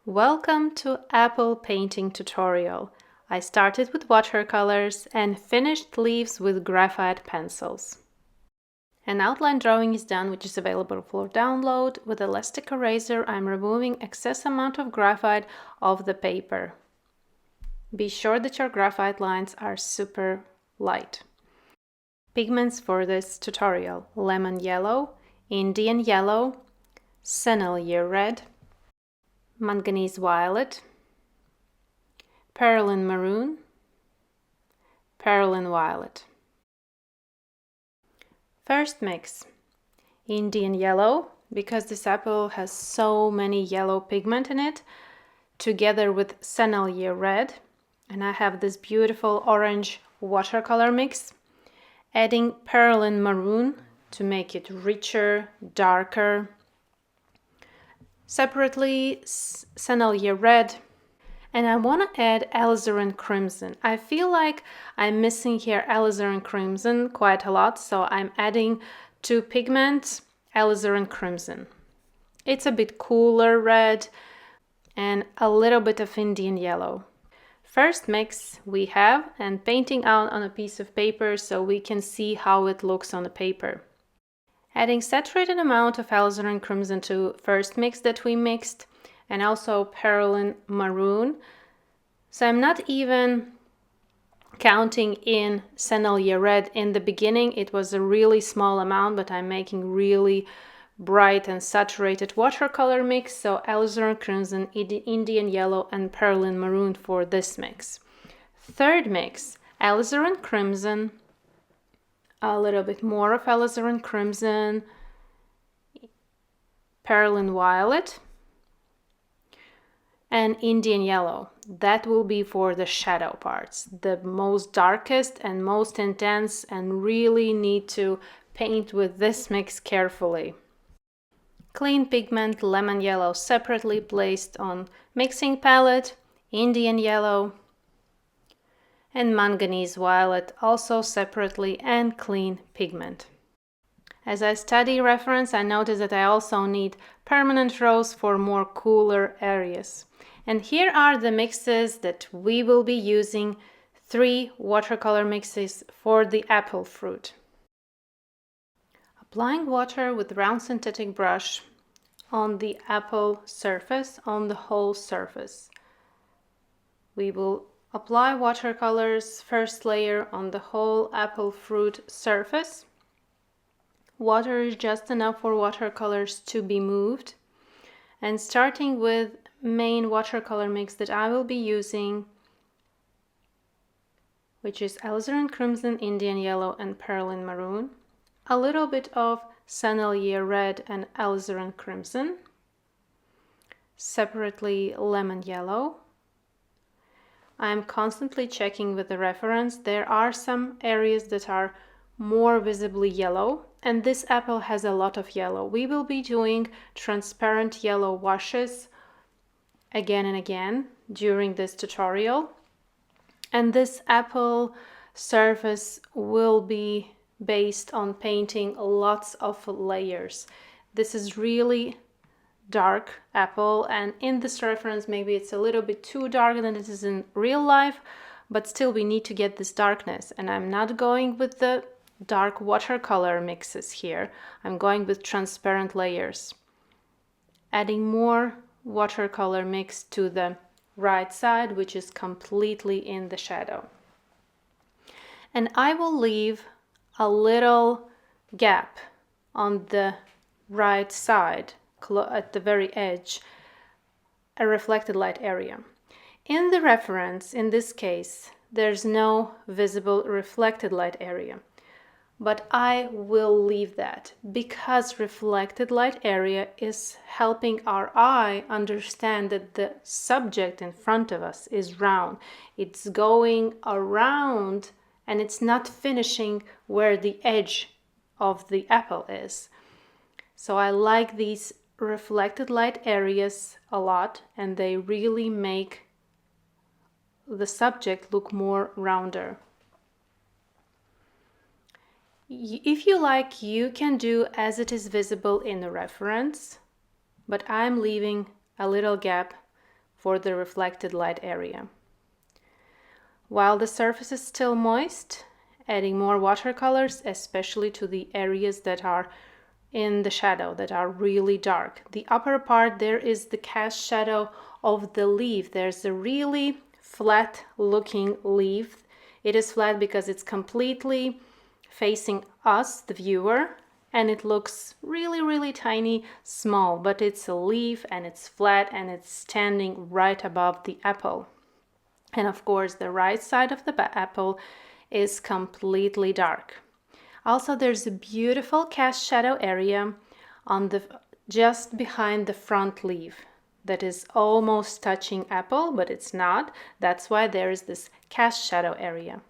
Welcome to apple painting tutorial. I started with watercolors and finished leaves with graphite pencils. An outline drawing is done, which is available for download. With elastic eraser, I'm removing excess amount of graphite off the paper. Be sure that your graphite lines are super light. Pigments for this tutorial: lemon yellow, Indian yellow, senile red, manganese violet, perylene maroon, perylene violet. First mix: Indian yellow, because this apple has so many yellow pigment in it, together with senile red, and I have this beautiful orange watercolor mix, adding perylene maroon to make it richer, darker. Separately, senile red, and I want to add alizarin crimson. I feel like I'm missing here alizarin crimson quite a lot, so I'm adding two pigments, alizarin crimson. It's a bit cooler red and a little bit of Indian yellow. First mix we have, and painting out on a piece of paper so we can see how it looks on the paper. Adding saturated amount of alizarin crimson to first mix that we mixed, and also perylene maroon. So I'm not even counting in senile red in the beginning. It was a really small amount, but I'm making really bright and saturated watercolor mix. So alizarin crimson, Indian yellow, and perylene maroon for this mix. Third mix: alizarin crimson, a little bit more of alizarin crimson, perylene violet, and Indian yellow. That will be for the shadow parts, the most darkest and most intense, and really need to paint with this mix carefully. Clean pigment lemon yellow separately placed on mixing palette, Indian yellow, and manganese violet also separately, and clean pigment. As I study reference, I notice that I also need permanent rose for more cooler areas. And here are the mixes that we will be using, 3 watercolor mixes for the apple fruit. Applying water with round synthetic brush on the apple surface, on the whole surface. We will apply watercolors first layer on the whole apple fruit surface. Water is just enough for watercolors to be moved. And starting with main watercolor mix that I will be using, which is alizarin crimson, Indian yellow, and perylene maroon, a little bit of senile red and alizarin crimson, separately lemon yellow. I'm constantly checking with the reference. There are some areas that are more visibly yellow, and this apple has a lot of yellow. We will be doing transparent yellow washes again and again during this tutorial, and this apple surface will be based on painting lots of layers. This is really dark apple, and in this reference maybe it's a little bit too dark than it is in real life, but still we need to get this darkness, and I'm not going with the dark watercolor mixes here. I'm going with transparent layers, adding more watercolor mix to the right side, which is completely in the shadow. And I will leave a little gap on the right side at the very edge, a reflected light area. In the reference, in this case, there's no visible reflected light area, but I will leave that because reflected light area is helping our eye understand that the subject in front of us is round. It's going around and it's not finishing where the edge of the apple is. So I like these reflected light areas a lot, and they really make the subject look more rounder. If you like, you can do as it is visible in the reference, but I'm leaving a little gap for the reflected light area. While the surface is still moist, adding more watercolors, especially to the areas that are in the shadow, that are really dark. The upper part, there is the cast shadow of the leaf. There's a really flat looking leaf. It is flat because it's completely facing us, the viewer, and it looks really, really tiny, small, but it's a leaf and it's flat and it's standing right above the apple. And of course, the right side of the apple is completely dark. Also, there's a beautiful cast shadow area on the just behind the front leaf that is almost touching apple, but it's not. That's why there is this cast shadow area.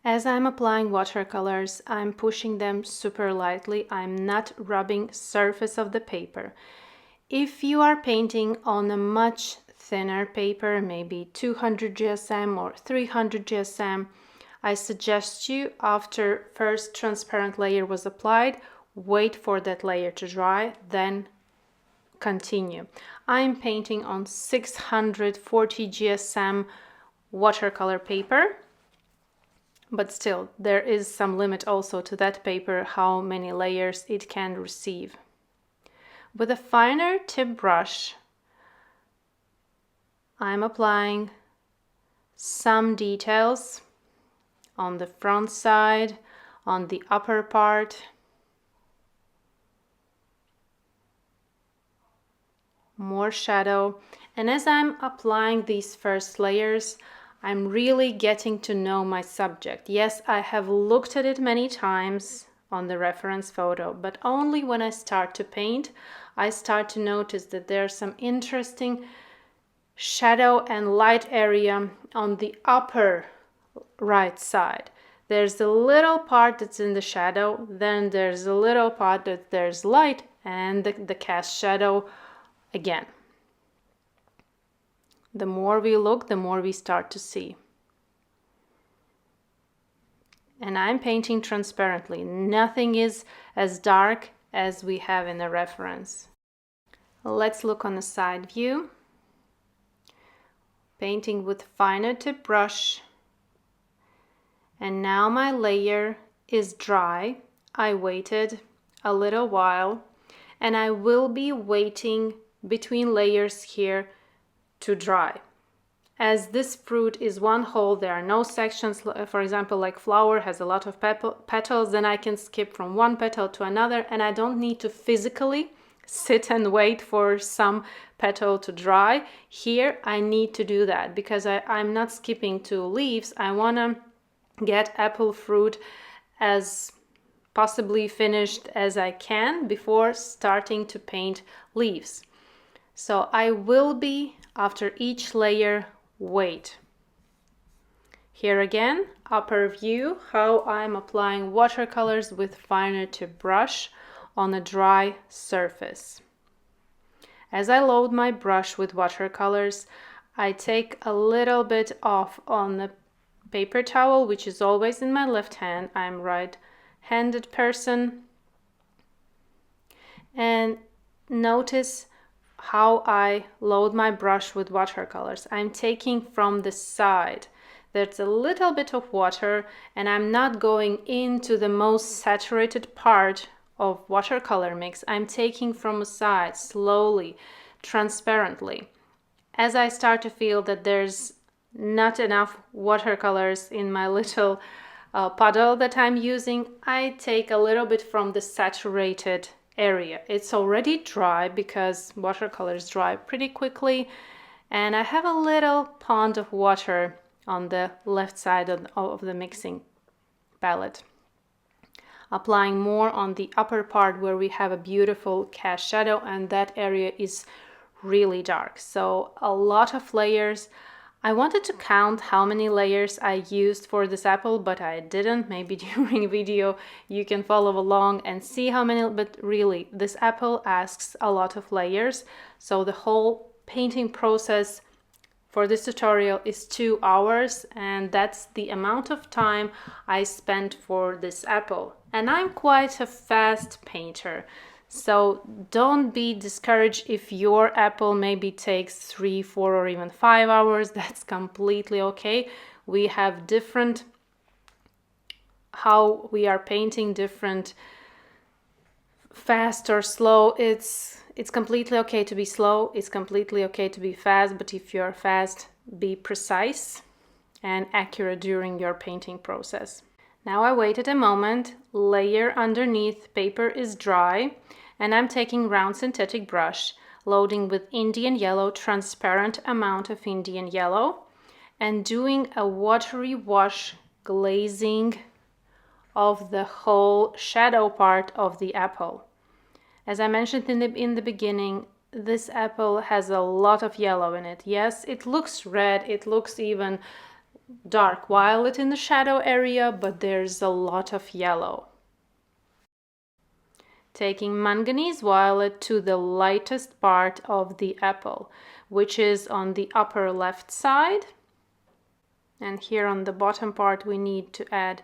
As I'm applying watercolors, I'm pushing them super lightly. I'm not rubbing surface of the paper. If you are painting on a much thinner paper, maybe 200 GSM or 300 GSM, I suggest you, after first transparent layer was applied, wait for that layer to dry, then continue. I'm painting on 640 GSM watercolor paper, but still there is some limit also to that paper, how many layers it can receive. With a finer tip brush, I'm applying some details on the front side, on the upper part. More shadow. And as I'm applying these first layers, I'm really getting to know my subject. Yes, I have looked at it many times on the reference photo, but only when I start to paint, I start to notice that there's some interesting shadow and light area on the upper right side. There's a little part that's in the shadow, then there's a little part that there's light, and the cast shadow again. The more we look, the more we start to see. And I'm painting transparently. Nothing is as dark as we have in the reference. Let's look on the side view. Painting with finer tip brush. And now my layer is dry. I waited a little while, and I will be waiting between layers here to dry. As this fruit is one whole, there are no sections. For example, like flower has a lot of petals, then I can skip from one petal to another, and I don't need to physically sit and wait for some petal to dry. Here I need to do that because I'm not skipping to leaves. I want to get apple fruit as possibly finished as I can before starting to paint leaves. So I will be, after each layer, wait. Here again, upper view, how I'm applying watercolors with finer tip brush on a dry surface. As I load my brush with watercolors, I take a little bit off on the paper towel, which is always in my left hand. I'm right-handed person. And notice how I load my brush with watercolors. I'm taking from the side. There's a little bit of water, and I'm not going into the most saturated part of watercolor mix. I'm taking from a side, slowly, transparently. As I start to feel that there's not enough watercolors in my little puddle that I'm using, I take a little bit from the saturated area. It's already dry because watercolors dry pretty quickly, and I have a little pond of water on the left side of the mixing palette. Applying more on the upper part where we have a beautiful cast shadow, and that area is really dark. So a lot of layers. I wanted to count how many layers I used for this apple, but I didn't. Maybe during video you can follow along and see how many, but really this apple asks a lot of layers. So the whole painting process for this tutorial is 2 hours, and that's the amount of time I spent for this apple. And I'm quite a fast painter. So don't be discouraged if your apple maybe takes 3, 4, or even 5 hours. That's completely okay. We have different, how we are painting, different, fast or slow. It's completely okay to be slow. It's completely okay to be fast. But if you're fast, be precise and accurate during your painting process. Now I waited a moment, layer underneath, paper is dry, and I'm taking round synthetic brush, loading with Indian yellow, transparent amount of Indian yellow, and doing a watery wash glazing of the whole shadow part of the apple. As I mentioned in the beginning, this apple has a lot of yellow in it. Yes, it looks red, it looks even dark violet in the shadow area, but there's a lot of yellow. Taking manganese violet to the lightest part of the apple, which is on the upper left side. And here on the bottom part we need to add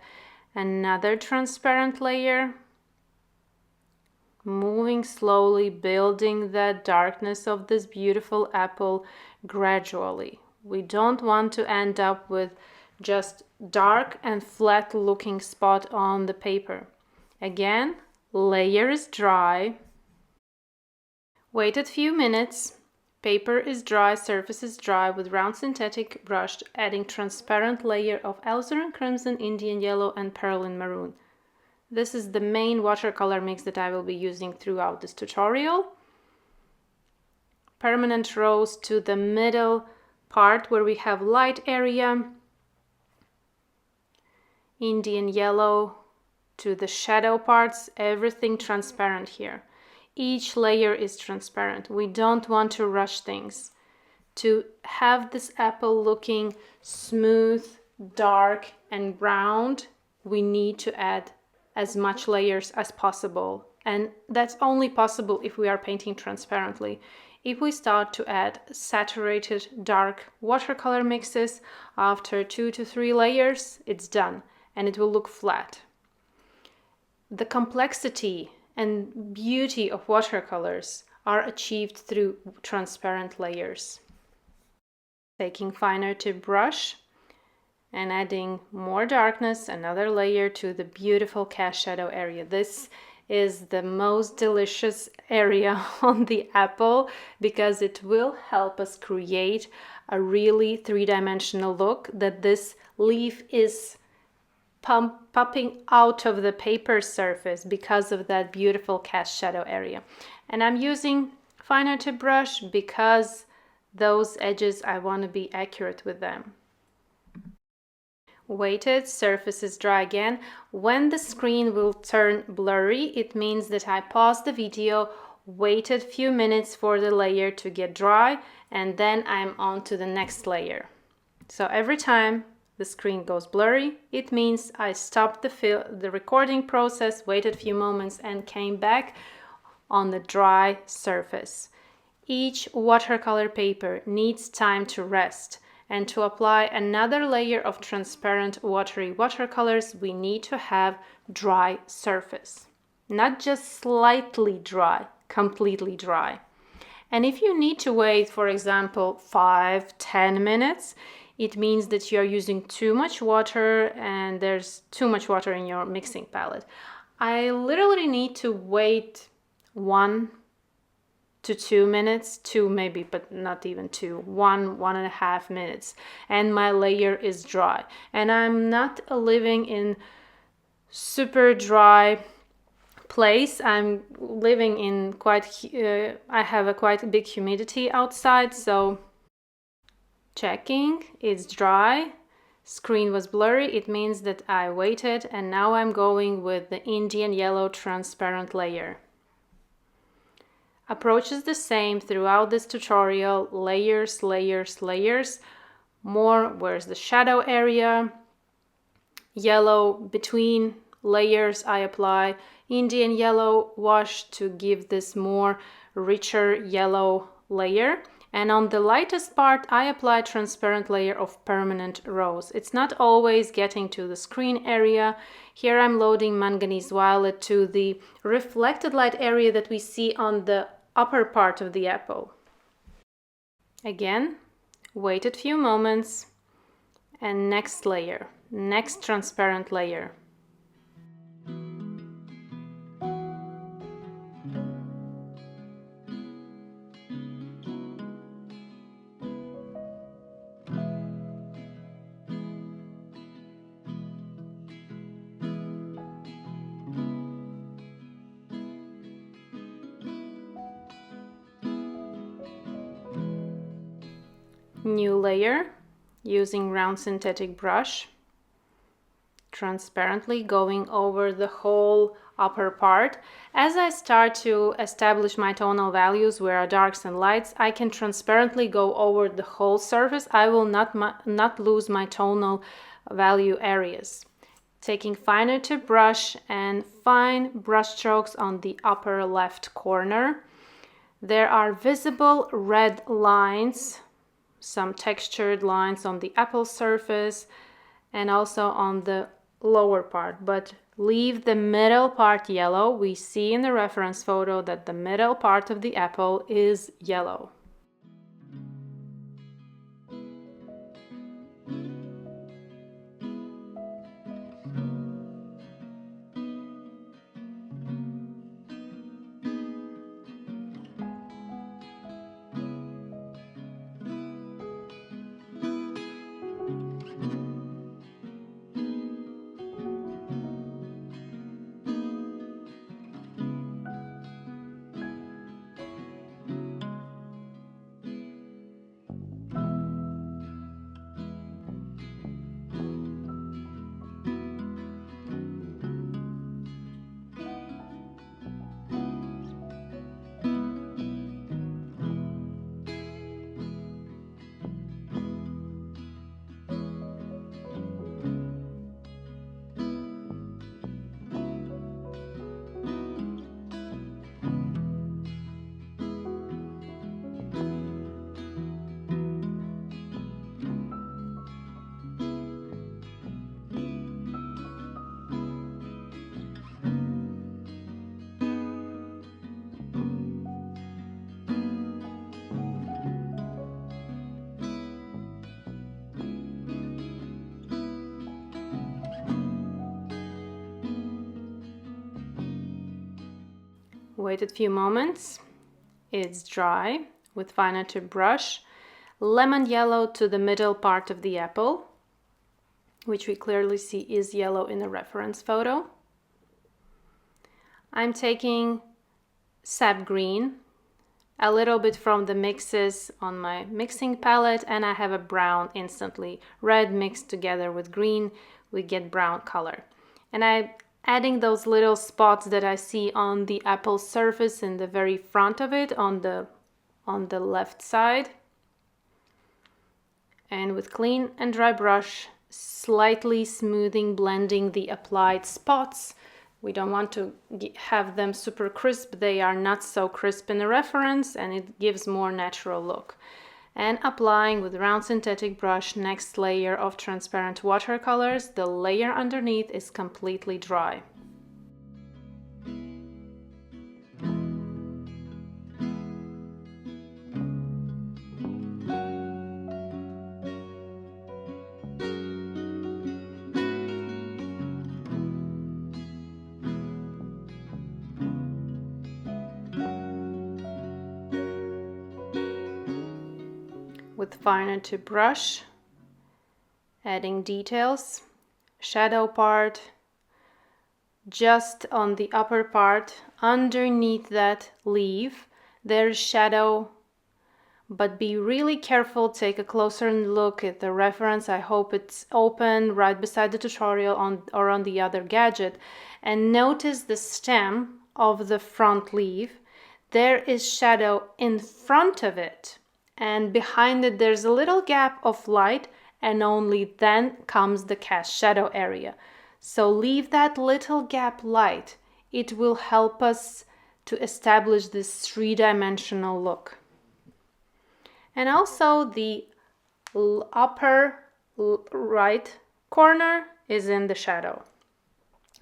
another transparent layer. Moving slowly, building the darkness of this beautiful apple gradually. We don't want to end up with just dark and flat looking spot on the paper. Again, layer is dry. Wait a few minutes. Paper is dry, surface is dry. With round synthetic brush, adding transparent layer of alizarin crimson, Indian yellow, and perlin maroon. This is the main watercolor mix that I will be using throughout this tutorial. Permanent rose to the middle part where we have light area. Indian yellow to the shadow parts, everything transparent here. Each layer is transparent. We don't want to rush things. To have this apple looking smooth, dark, and round, we need to add as much layers as possible. And that's only possible if we are painting transparently. If we start to add saturated dark watercolor mixes, after 2 to 3 layers, it's done and it will look flat. The complexity and beauty of watercolors are achieved through transparent layers. Taking finer tip brush and adding more darkness, another layer to the beautiful cast shadow area. This is the most delicious area on the apple because it will help us create a really three-dimensional look, that this leaf is popping out of the paper surface because of that beautiful cast shadow area. And I'm using finer tip brush because those edges, I want to be accurate with them. Waited, surface is dry again. When the screen will turn blurry, it means that I paused the video, waited a few minutes for the layer to get dry, and then I'm on to the next layer. So every time the screen goes blurry, it means I stopped the recording process, waited a few moments, and came back on the dry surface. Each watercolor paper needs time to rest. And to apply another layer of transparent watery watercolors, we need to have dry surface. Not just slightly dry, completely dry. And if you need to wait, for example, 5-10 minutes, it means that you are using too much water and there's too much water in your mixing palette. I literally need to wait 1 to 2 minutes, 2 maybe, but not even 2, 1.5 minutes, and my layer is dry. And I'm not living in super dry place. I'm living in I have a quite big humidity outside, so checking, it's dry. Screen was blurry, it means that I waited, and now I'm going with the Indian yellow transparent layer. Approach is the same throughout this tutorial, layers, layers, layers. More, where's the shadow area? Yellow between layers I apply Indian yellow wash to give this more richer yellow layer. And on the lightest part, I apply transparent layer of permanent rose. It's not always getting to the screen area. Here I'm loading manganese violet to the reflected light area that we see on the upper part of the apple. Again, wait a few moments, and next layer, next transparent layer. New layer, using round synthetic brush, transparently going over the whole upper part. As I start to establish my tonal values, where are darks and lights, I can transparently go over the whole surface. I will not lose my tonal value areas. Taking finer tip brush and fine brush strokes on the upper left corner. There are visible red lines, some textured lines on the apple surface and also on the lower part, but leave the middle part yellow. We see in the reference photo that the middle part of the apple is yellow. Wait a few moments. It's dry. With finer tip brush, lemon yellow to the middle part of the apple, which we clearly see is yellow in the reference photo. I'm taking sap green, a little bit from the mixes on my mixing palette, and I have a brown instantly. Red mixed together with green, we get brown color. And I'm adding those little spots that I see on the apple surface in the very front of it, on the left side. And with clean and dry brush, slightly smoothing, blending the applied spots. We don't want to have them super crisp. They are not so crisp in the reference, and it gives more natural look. And applying with round synthetic brush next layer of transparent watercolors. The layer underneath is completely dry. With finer tip brush, adding details, shadow part, just on the upper part, underneath that leaf, there's shadow, but be really careful, take a closer look at the reference. I hope it's open right beside the tutorial or on the other gadget, and notice the stem of the front leaf. There is shadow in front of it. And behind it there's a little gap of light, and only then comes the cast shadow area. So leave that little gap light. It will help us to establish this three-dimensional look. And also the upper right corner is in the shadow.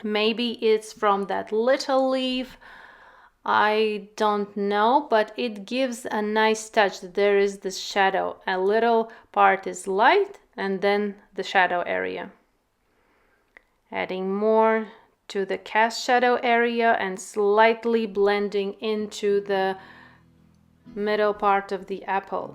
Maybe it's from that little leaf, I don't know, but it gives a nice touch. There is this shadow. A little part is light and then the shadow area. Adding more to the cast shadow area and slightly blending into the middle part of the apple.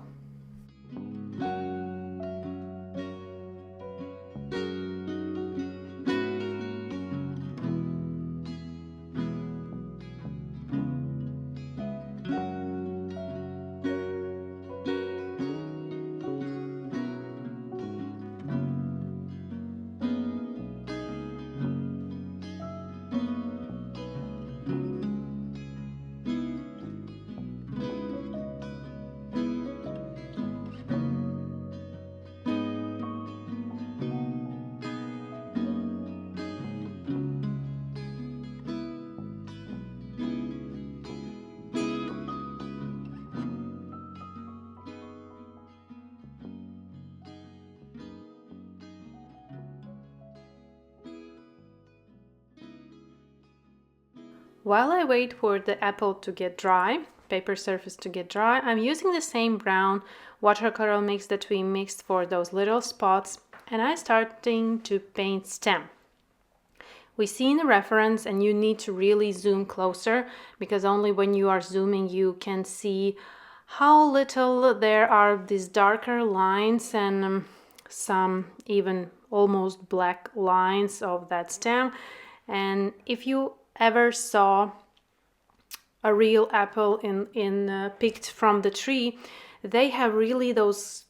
While I wait for the apple to get dry, paper surface to get dry, I'm using the same brown watercolor mix that we mixed for those little spots, and I'm starting to paint stem. We see in the reference, and you need to really zoom closer because only when you are zooming you can see how little there are these darker lines and some even almost black lines of that stem. And if you ever saw a real apple picked from the tree, they have really those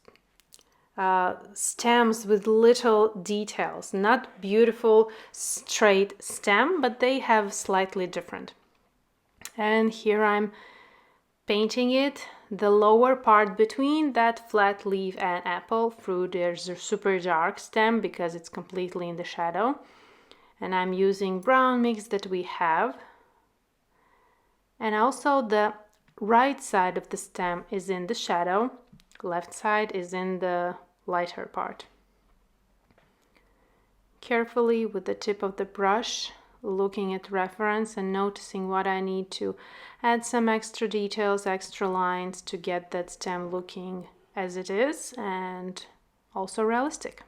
stems with little details, not beautiful straight stem, but they have slightly different. And here I'm painting it, the lower part between that flat leaf and apple fruit. There's a super dark stem because it's completely in the shadow, and I'm using brown mix that we have. And also the right side of the stem is in the shadow, left side is in the lighter part. Carefully with the tip of the brush, looking at reference and noticing what I need to add some extra details, extra lines to get that stem looking as it is and also realistic.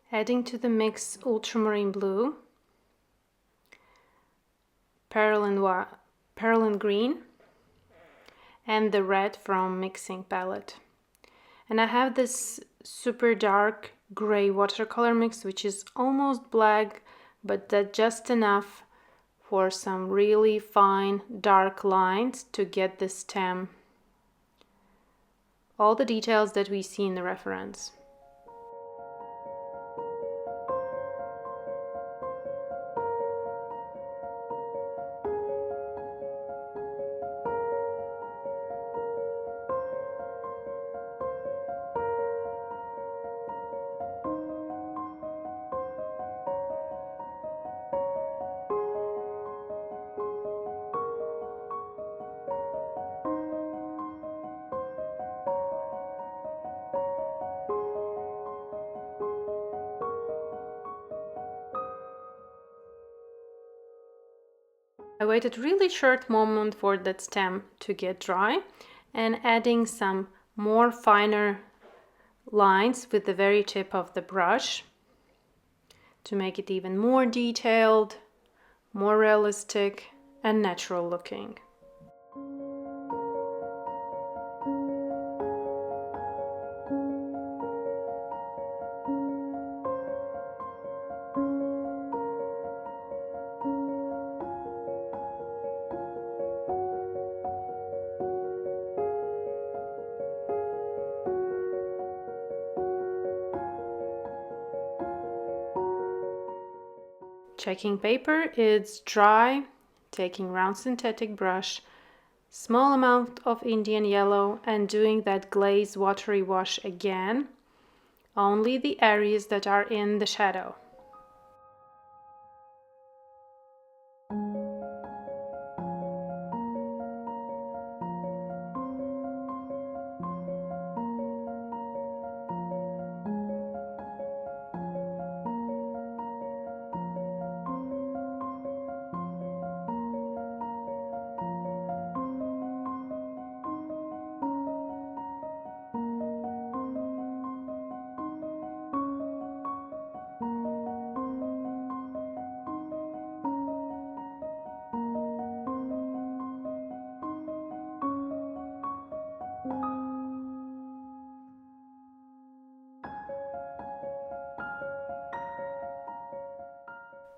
Adding to the mix ultramarine blue, perlin green, and the red from mixing palette. And I have this super dark gray watercolor mix, which is almost black, but that just enough for some really fine dark lines to get the stem, all the details that we see in the reference. I waited really short moment for that stem to get dry and adding some more finer lines with the very tip of the brush to make it even more detailed, more realistic and natural looking. Checking paper, it's dry, taking round synthetic brush, small amount of Indian yellow and doing that glaze watery wash again, only the areas that are in the shadow.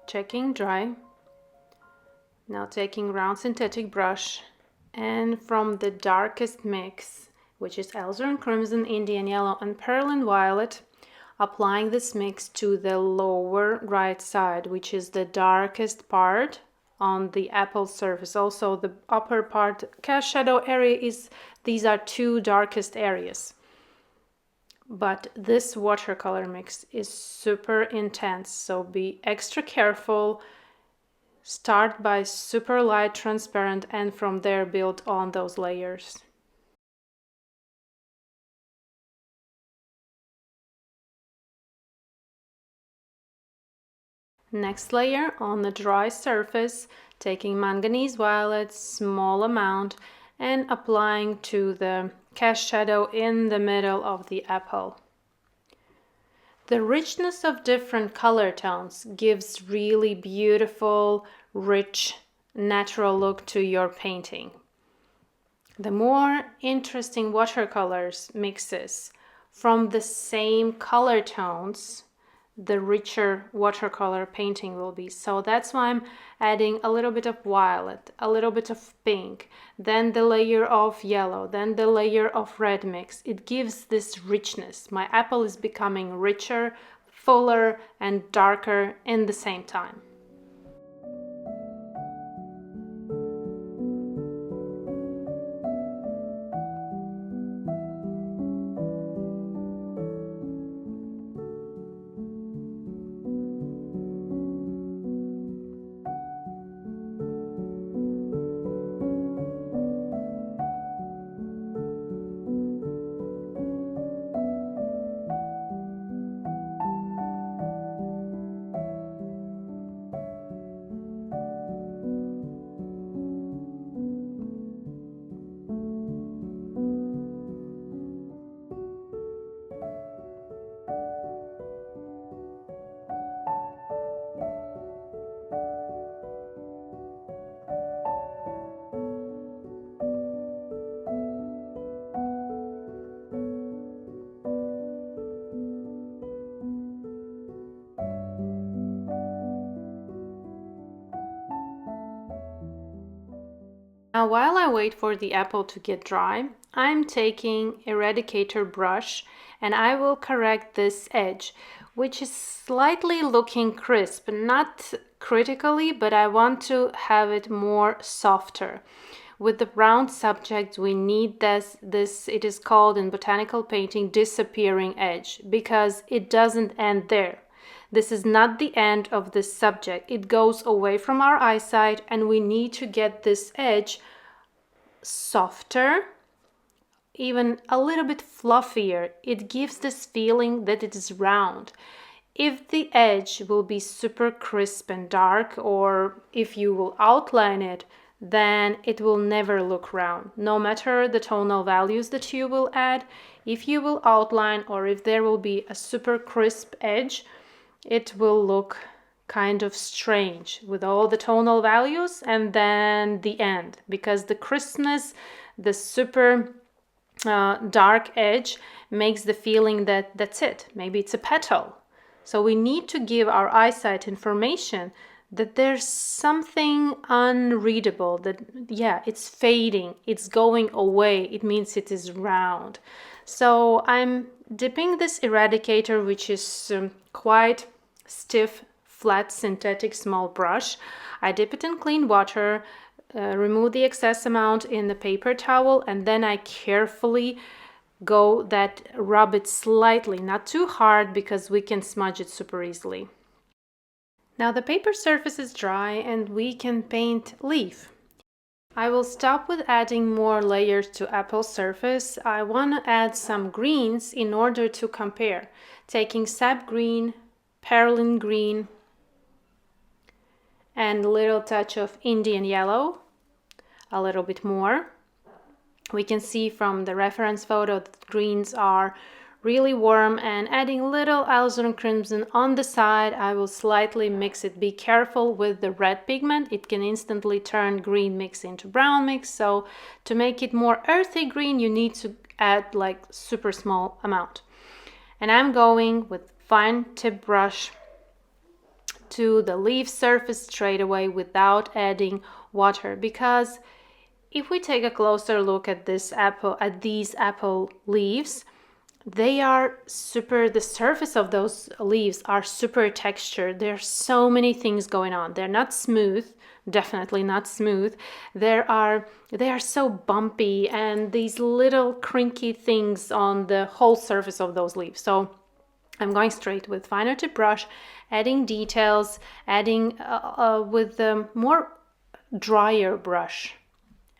checking dry. Now taking round synthetic brush, and from the darkest mix, which is alizarin crimson, Indian yellow, and pearlin violet, applying this mix to the lower right side, which is the darkest part on the apple surface. Also the upper part cast shadow area these are two darkest areas. But this watercolor mix is super intense, so be extra careful. Start by super light transparent and from there build on those layers. Next layer on the dry surface, taking manganese violet, small amount, and applying to the cast shadow in the middle of the apple. The richness of different color tones gives really beautiful, rich, natural look to your painting. The more interesting watercolors mixes from the same color tones, the richer watercolor painting will be. So that's why I'm adding a little bit of violet, a little bit of pink, then the layer of yellow, then the layer of red mix. It gives this richness. My apple is becoming richer, fuller, and darker in the same time. Now while I wait for the apple to get dry, I'm taking eradicator brush and I will correct this edge, which is slightly looking crisp, not critically, but I want to have it more softer. With the round subject, we need this, it is called in botanical painting disappearing edge, because it doesn't end there. This is not the end of this subject. It goes away from our eyesight and we need to get this edge softer, even a little bit fluffier. It gives this feeling that it is round. If the edge will be super crisp and dark, or if you will outline it, then it will never look round. No matter the tonal values that you will add, if you will outline or if there will be a super crisp edge, it will look kind of strange with all the tonal values and then the end, because the crispness, the super dark edge makes the feeling that that's it. Maybe it's a petal. So we need to give our eyesight information that there's something unreadable, that yeah, it's fading, it's going away, it means it is round. So I'm dipping this eradicator, which is quite stiff, flat, synthetic small brush. I dip it in clean water, remove the excess amount in the paper towel, and then I carefully rub it slightly, not too hard, because we can smudge it super easily. Now the paper surface is dry and we can paint leaf. I will stop with adding more layers to apple surface. I want to add some greens in order to compare. Taking sap green, pearlin green, and a little touch of Indian yellow, a little bit more. We can see from the reference photo that greens are really warm, and adding little alizarin crimson on the side. I will slightly mix it. Be careful with the red pigment, it can instantly turn green mix into brown mix, so to make it more earthy green you need to add like super small amount. And I'm going with fine tip brush to the leaf surface straight away without adding water, because if we take a closer look at these apple leaves, the surface of those leaves are super textured. There's so many things going on. They're not smooth, definitely not smooth. They are so bumpy, and these little crinky things on the whole surface of those leaves. So I'm going straight with finer tip brush, adding details, adding with the more drier brush,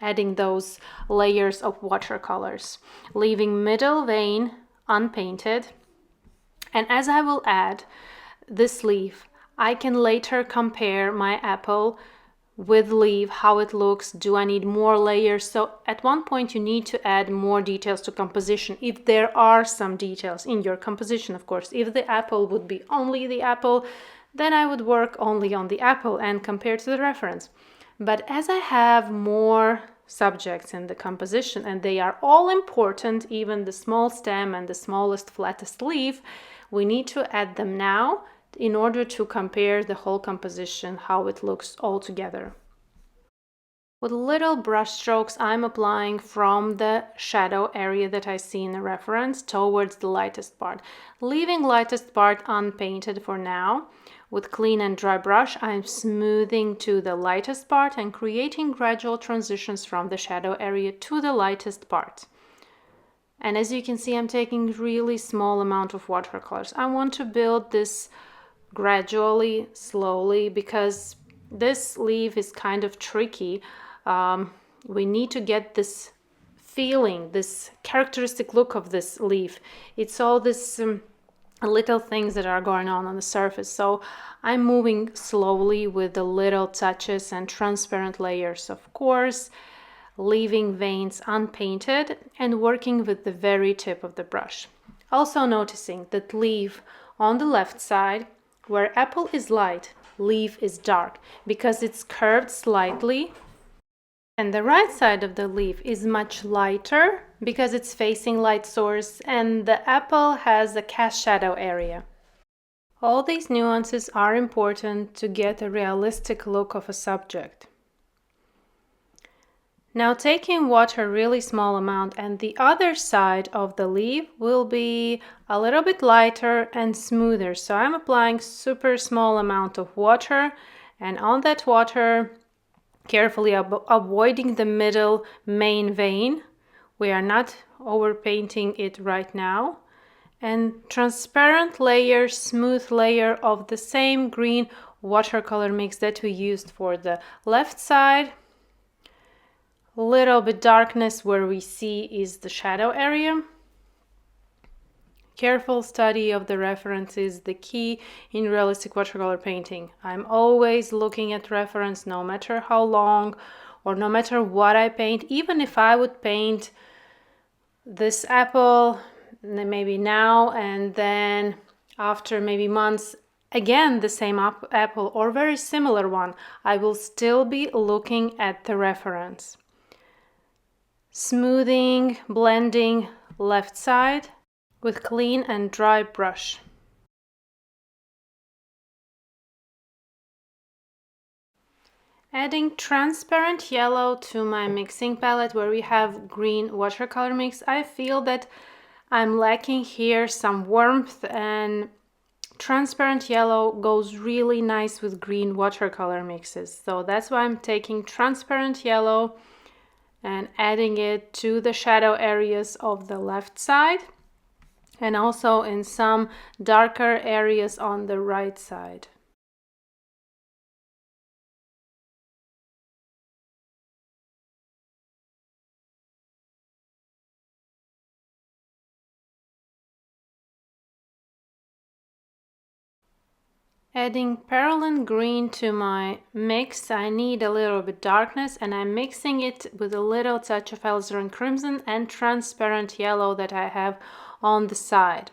adding those layers of watercolors, leaving middle vein unpainted. And as I will add this leaf, I can later compare my apple with leaf, how it looks. Do I need more layers? So at one point you need to add more details to composition, if there are some details in your composition, of course. If the apple would be only the apple, then I would work only on the apple and compare to the reference. But as I have more subjects in the composition, and they are all important, even the small stem and the smallest, flattest leaf, we need to add them now in order to compare the whole composition, how it looks all together. With little brush strokes, I'm applying from the shadow area that I see in the reference towards the lightest part, leaving lightest part unpainted for now. With clean and dry brush, I'm smoothing to the lightest part and creating gradual transitions from the shadow area to the lightest part. And as you can see, I'm taking really small amount of watercolors. I want to build this gradually, slowly, because this leaf is kind of tricky. We need to get this feeling, this characteristic look of this leaf. It's all this little things that are going on the surface. So I'm moving slowly with the little touches and transparent layers, of course, leaving veins unpainted and working with the very tip of the brush. Also noticing that leaf on the left side, where apple is light, leaf is dark because it's curved slightly. And the right side of the leaf is much lighter because it's facing light source, and the apple has a cast shadow area. All these nuances are important to get a realistic look of a subject. Now taking water really small amount, and the other side of the leaf will be a little bit lighter and smoother. So I'm applying super small amount of water, and on that water carefully avoiding the middle main vein. We are not overpainting it right now. And transparent layer, smooth layer of the same green watercolor mix that we used for the left side. Little bit darkness where we see is the shadow area. Careful study of the reference is the key in realistic watercolor painting. I'm always looking at reference, no matter how long or no matter what I paint. Even if I would paint this apple maybe now and then after maybe months, again the same apple or very similar one, I will still be looking at the reference. Smoothing, blending left side with clean and dry brush. Adding transparent yellow to my mixing palette where we have green watercolor mix, I feel that I'm lacking here some warmth, and transparent yellow goes really nice with green watercolor mixes. So that's why I'm taking transparent yellow and adding it to the shadow areas of the left side, and also in some darker areas on the right side. Adding perylene green to my mix, I need a little bit darkness, and I'm mixing it with a little touch of alizarin crimson and transparent yellow that I have on the side.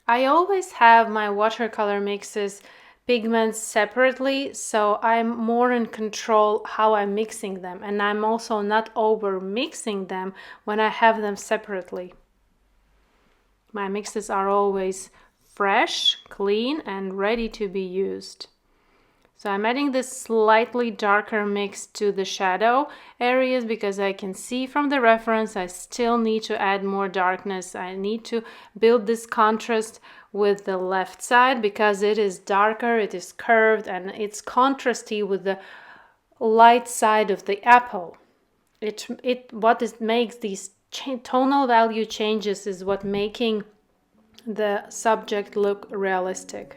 I always have my watercolor mixes pigments separately, so I'm more in control how I'm mixing them, and I'm also not over mixing them when I have them separately. My mixes are always fresh, clean, and ready to be used. So I'm adding this slightly darker mix to the shadow areas because I can see from the reference I still need to add more darkness. I need to build this contrast with the left side because it is darker, it is curved, and it's contrasty with the light side of the apple. What makes these tonal value changes is what making the subject look realistic.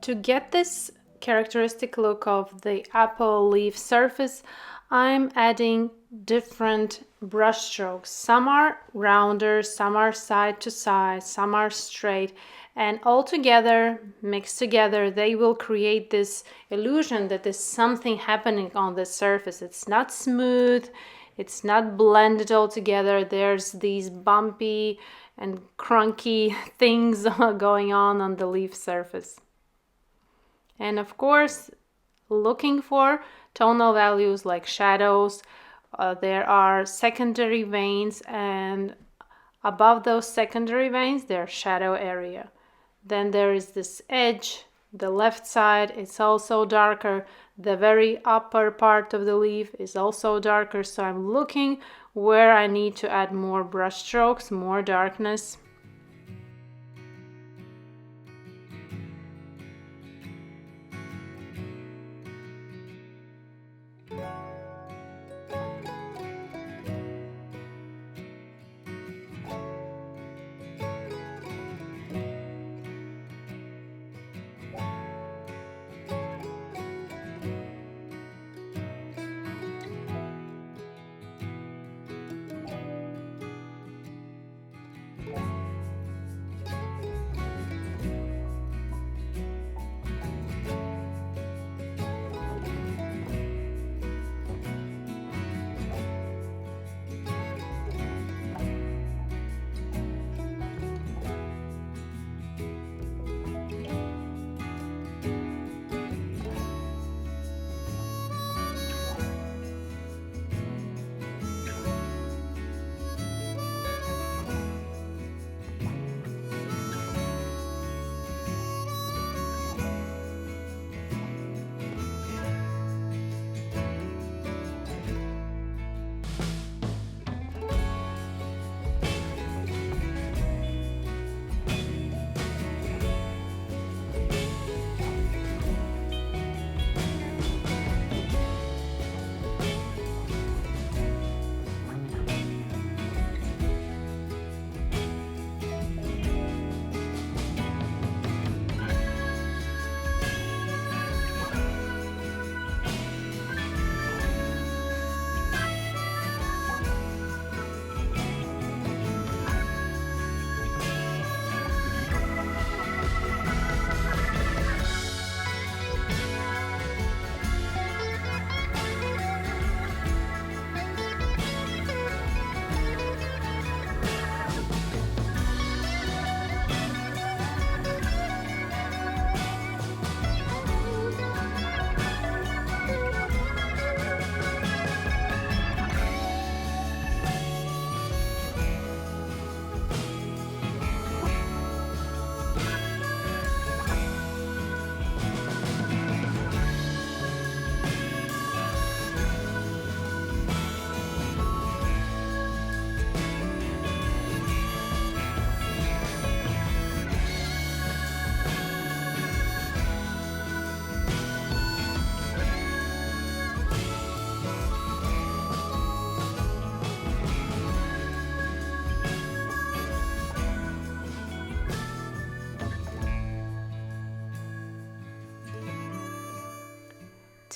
To get this characteristic look of the apple leaf surface, I'm adding different brush strokes. Some are rounder, some are side to side, some are straight, and all together, mixed together, they will create this illusion that there's something happening on the surface. It's not smooth, it's not blended all together. There's these bumpy and crunky things going on the leaf surface. And of course, looking for tonal values like shadows, there are secondary veins, and above those secondary veins, there's shadow area. Then there is this edge, the left side, it's also darker. The very upper part of the leaf is also darker. So I'm looking where I need to add more brush strokes, more darkness.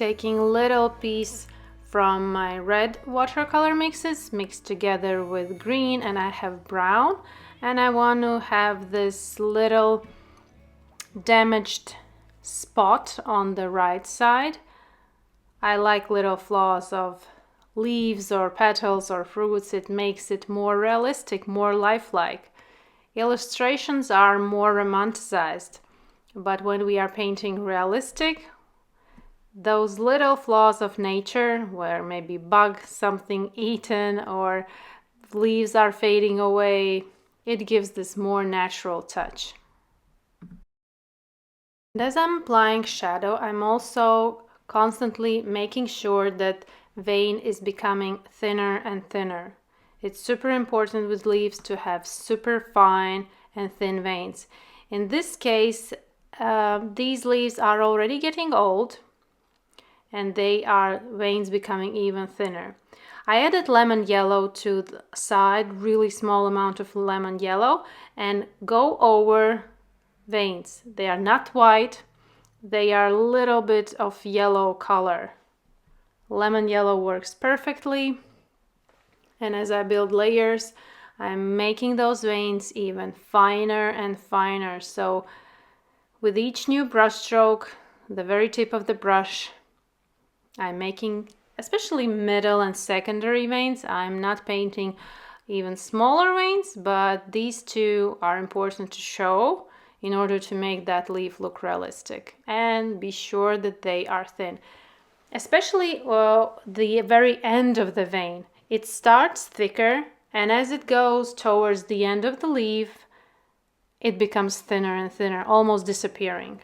taking a little piece from my red watercolor mixes mixed together with green, and I have brown, and I want to have this little damaged spot on the right side. I like little flaws of leaves or petals or fruits. It makes it more realistic, more lifelike. Illustrations are more romanticized, but when we are painting realistic, those little flaws of nature, where maybe bug something eaten or leaves are fading away, it gives this more natural touch. And as I'm applying shadow, I'm also constantly making sure that vein is becoming thinner and thinner. It's super important with leaves to have super fine and thin veins. In this case, these leaves are already getting old, and they are veins becoming even thinner. I added lemon yellow to the side, really small amount of lemon yellow, and go over veins. They are not white, they are a little bit of yellow color. Lemon yellow works perfectly, and as I build layers, I'm making those veins even finer and finer. So with each new brush stroke, the very tip of the brush, I'm making especially middle and secondary veins. I'm not painting even smaller veins, but these two are important to show in order to make that leaf look realistic, and be sure that they are thin. Especially the very end of the vein. It starts thicker, and as it goes towards the end of the leaf, it becomes thinner and thinner, almost disappearing.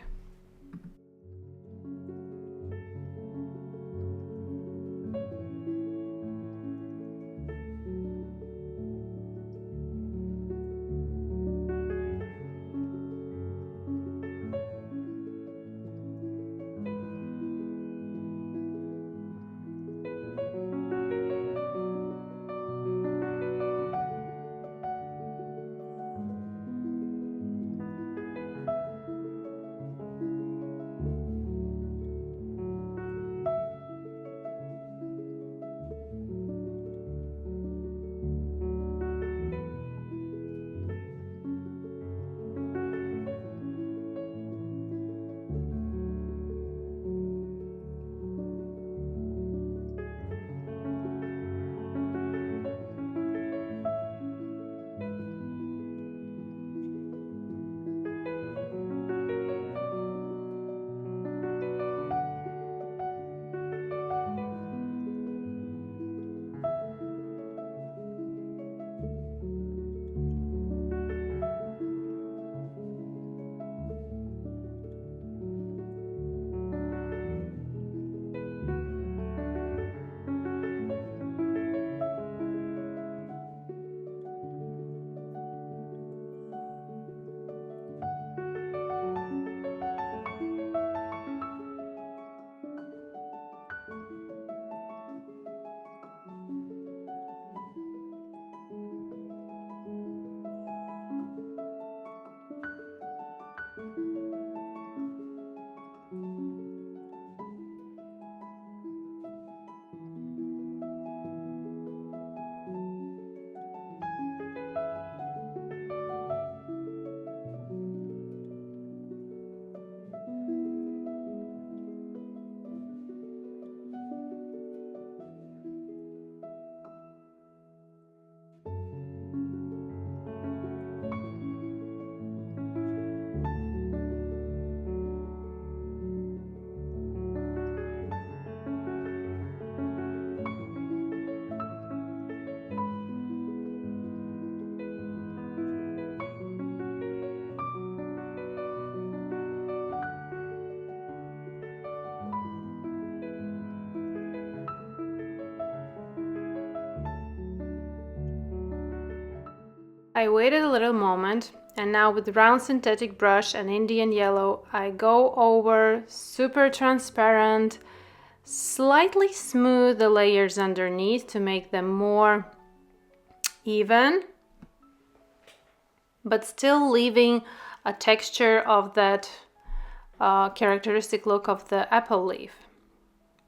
I waited a little moment, and now with round synthetic brush and Indian yellow, I go over super transparent, slightly smooth the layers underneath to make them more even, but still leaving a texture of that characteristic look of the apple leaf.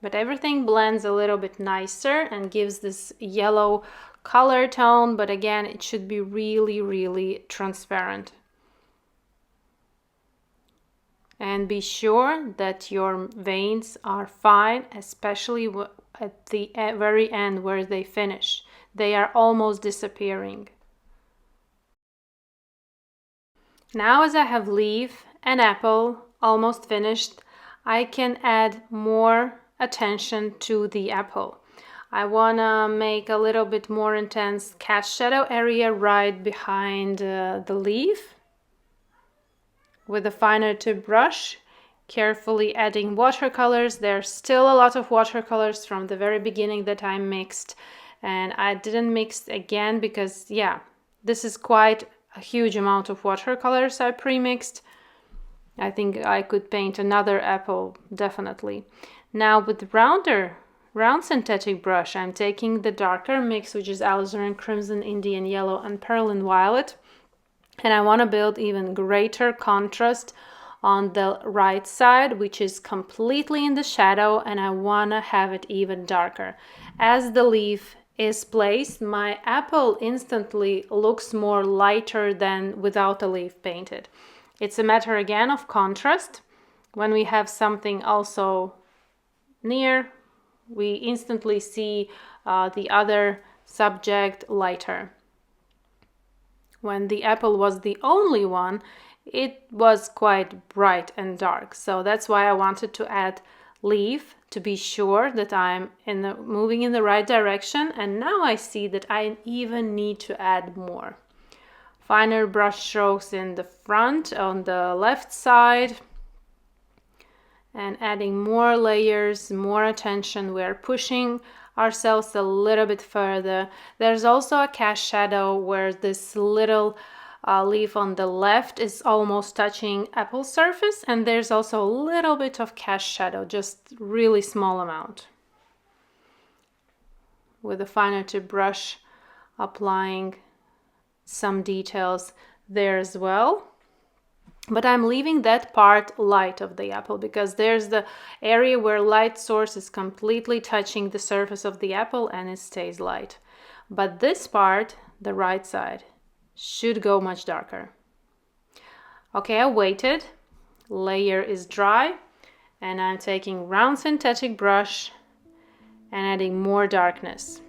but everything blends a little bit nicer and gives this yellow color tone, but again, it should be really, really transparent. And be sure that your veins are fine, especially at the very end where they finish. They are almost disappearing. Now, as I have leaf and apple almost finished, I can add more attention to the apple. I want to make a little bit more intense cast shadow area right behind the leaf. With a finer tip brush, carefully adding watercolors. There's still a lot of watercolors from the very beginning that I mixed, and I didn't mix again because, yeah, this is quite a huge amount of watercolors I pre-mixed. I think I could paint another apple, definitely. Now with round synthetic brush, I'm taking the darker mix, which is alizarin crimson, Indian yellow, and perlin violet. And I want to build even greater contrast on the right side, which is completely in the shadow, and I want to have it even darker. As the leaf is placed, my apple instantly looks more lighter than without the leaf painted. It's a matter again of contrast. When we have something also near, we instantly see the other subject lighter. When the apple was the only one, it was quite bright and dark. So that's why I wanted to add leaf to be sure that I'm moving in the right direction. And now I see that I even need to add more. Finer brush strokes in the front on the left side. And adding more layers, more attention. We're pushing ourselves a little bit further. There's also a cast shadow where this little leaf on the left is almost touching apple surface, and there's also a little bit of cast shadow, just really small amount. With a finer tip brush, applying some details there as well. But I'm leaving that part light of the apple because there's the area where light source is completely touching the surface of the apple and it stays light. But this part, the right side, should go much darker. Okay, I waited. Layer is dry and I'm taking round synthetic brush and adding more darkness.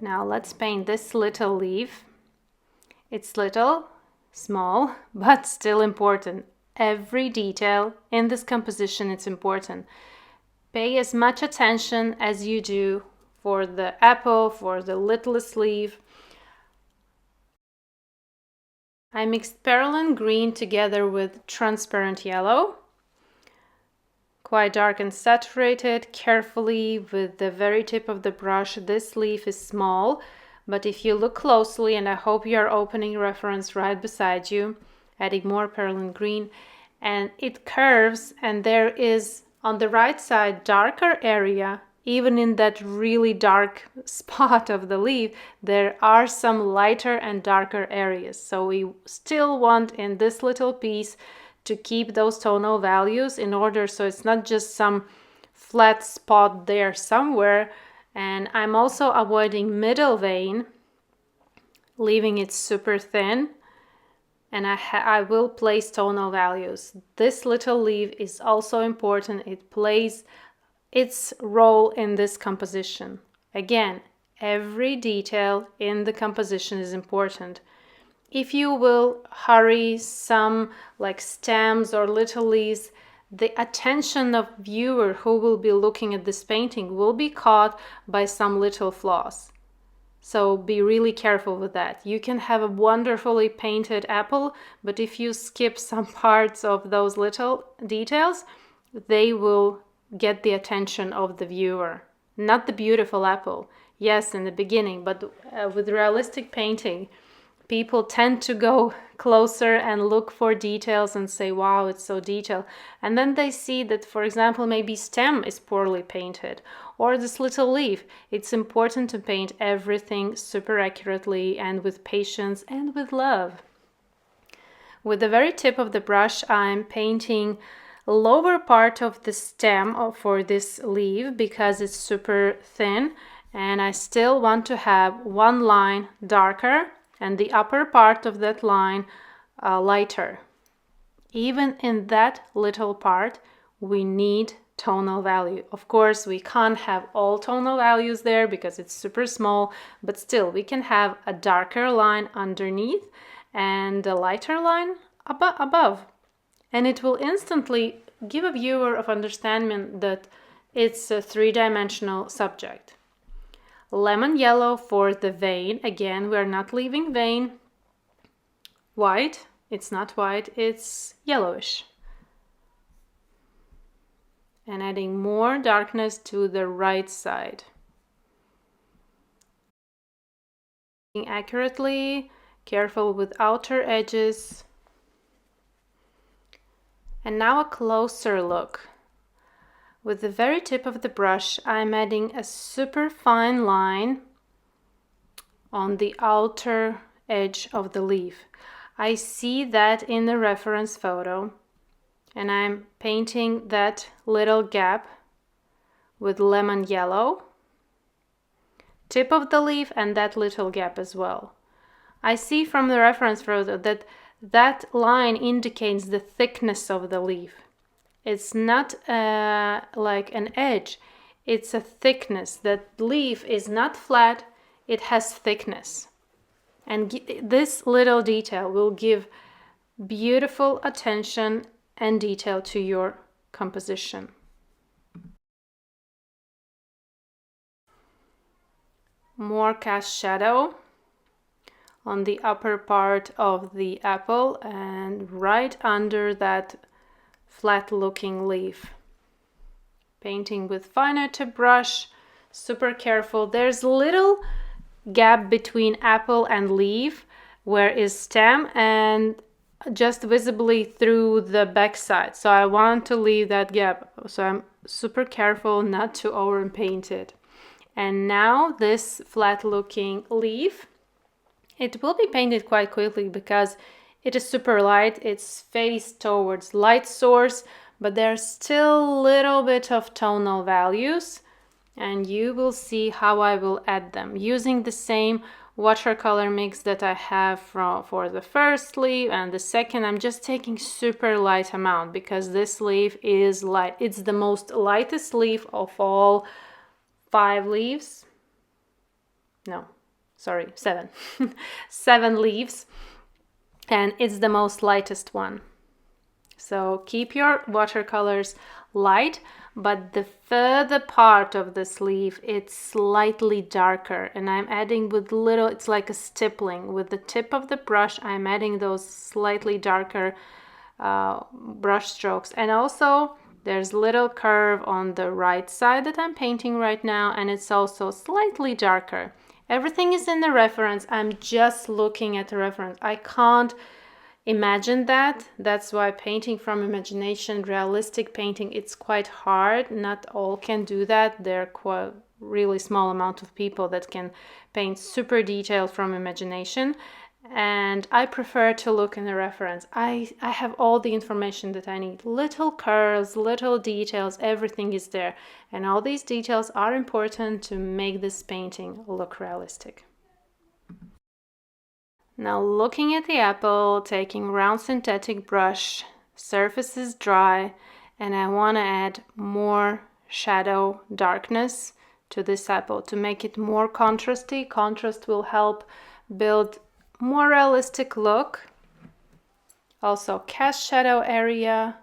Now let's paint this little leaf. It's little, small, but still important. Every detail in this composition is important. Pay as much attention as you do for the apple, for the littlest leaf. I mixed perlin green together with transparent yellow. Quite dark and saturated, carefully with the very tip of the brush. This leaf is small, but if you look closely, and I hope you are opening reference right beside you, adding more perlin green, and it curves, and there is on the right side darker area. Even in that really dark spot of the leaf, there are some lighter and darker areas. So we still want in this little piece to keep those tonal values in order so it's not just some flat spot there somewhere. And I'm also avoiding middle vein, leaving it super thin. And I will place tonal values. This little leaf is also important. It plays its role in this composition. Again, every detail in the composition is important. If you will hurry some like stems or little leaves, the attention of viewer who will be looking at this painting will be caught by some little flaws. So be really careful with that. You can have a wonderfully painted apple, but if you skip some parts of those little details, they will get the attention of the viewer. Not the beautiful apple, yes, in the beginning, but with realistic painting, people tend to go closer and look for details and say, wow, it's so detailed. And then they see that, for example, maybe stem is poorly painted or this little leaf. It's important to paint everything super accurately and with patience and with love. With the very tip of the brush, I'm painting lower part of the stem for this leaf because it's super thin, and I still want to have one line darker and the upper part of that line lighter. Even in that little part, we need tonal value. Of course, we can't have all tonal values there because it's super small, but still we can have a darker line underneath and a lighter line above. And it will instantly give a viewer of understanding that it's a three-dimensional subject. Lemon yellow for the vein. Again, we're not leaving vein white. It's not white, it's yellowish. And adding more darkness to the right side. Accurately, careful with outer edges. And now a closer look. With the very tip of the brush, I'm adding a super fine line on the outer edge of the leaf. I see that in the reference photo, and I'm painting that little gap with lemon yellow, tip of the leaf, and that little gap as well. I see from the reference photo that that line indicates the thickness of the leaf. It's not like an edge, it's a thickness. That leaf is not flat, it has thickness. And this little detail will give beautiful attention and detail to your composition. More cast shadow on the upper part of the apple and right under that flat looking leaf. Painting with finer tip brush, super careful. There's little gap between apple and leaf where is stem and just visibly through the back side. So I want to leave that gap. So I'm super careful not to over paint it. And now this flat looking leaf, it will be painted quite quickly because it is super light. It's faced towards light source, but there's still a little bit of tonal values, and you will see how I will add them using the same watercolor mix that I have for the first leaf and the second. I'm just taking super light amount because this leaf is light. It's the most lightest leaf of all 5 leaves. No, sorry, 7. 7 leaves. And it's the most lightest one. So keep your watercolors light, but the further part of the sleeve, it's slightly darker, and I'm adding with little, it's like a stippling. With the tip of the brush, I'm adding those slightly darker brush strokes. And also there's little curve on the right side that I'm painting right now, and it's also slightly darker. Everything is in the reference. I'm just looking at the reference. I can't imagine that. That's why painting from imagination, realistic painting, it's quite hard. Not all can do that. There are quite really small amount of people that can paint super detailed from imagination. And I prefer to look in the reference. I have all the information that I need. Little curves, little details, everything is there. And all these details are important to make this painting look realistic. Now looking at the apple, taking round synthetic brush, surface is dry, and I want to add more shadow darkness to this apple to make it more contrasty. Contrast will help build more realistic look. Also, cast shadow area.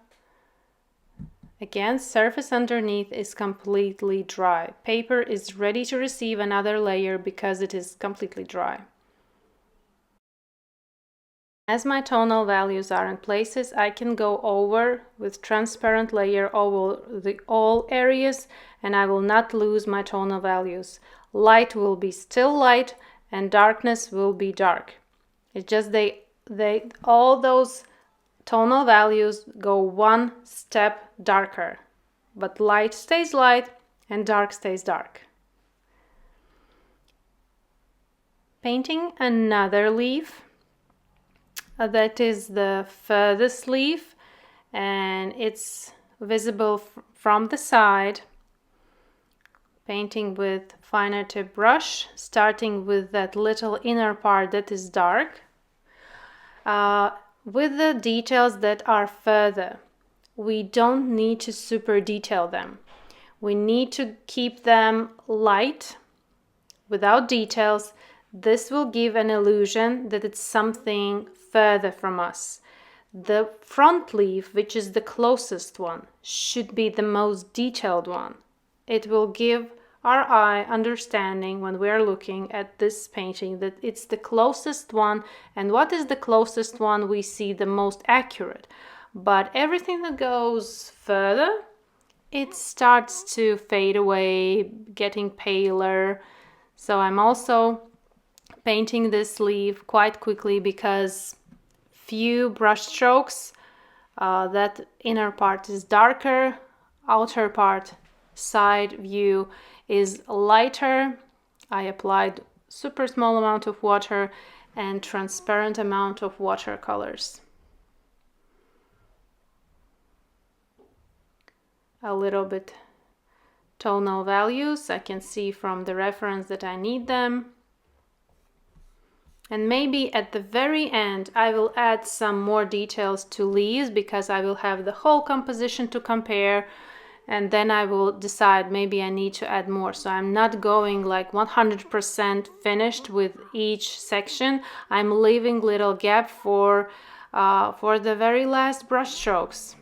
Again, surface underneath is completely dry. Paper is ready to receive another layer because it is completely dry. As my tonal values are in places, I can go over with transparent layer over all areas, and I will not lose my tonal values. Light will be still light and darkness will be dark. It's just all those tonal values go one step darker, but light stays light and dark stays dark. Painting another leaf. That is the furthest leaf and it's visible from the side. Painting with finer tip brush, starting with that little inner part that is dark. With the details that are further, we don't need to super detail them. We need to keep them light without details. This will give an illusion that it's something further from us. The front leaf, which is the closest one, should be the most detailed one. It will give our eye understanding when we are looking at this painting that it's the closest one, and what is the closest one we see the most accurate. But everything that goes further, it starts to fade away, getting paler. So I'm also painting this leaf quite quickly because few brush strokes, that inner part is darker, outer part, side view is lighter. I applied super small amount of water and transparent amount of watercolors. A little bit tonal values. I can see from the reference that I need them. And maybe at the very end I will add some more details to leaves because I will have the whole composition to compare, and then I will decide maybe I need to add more. So I'm not going like 100% finished with each section. I'm leaving little gap for the very last brush strokes.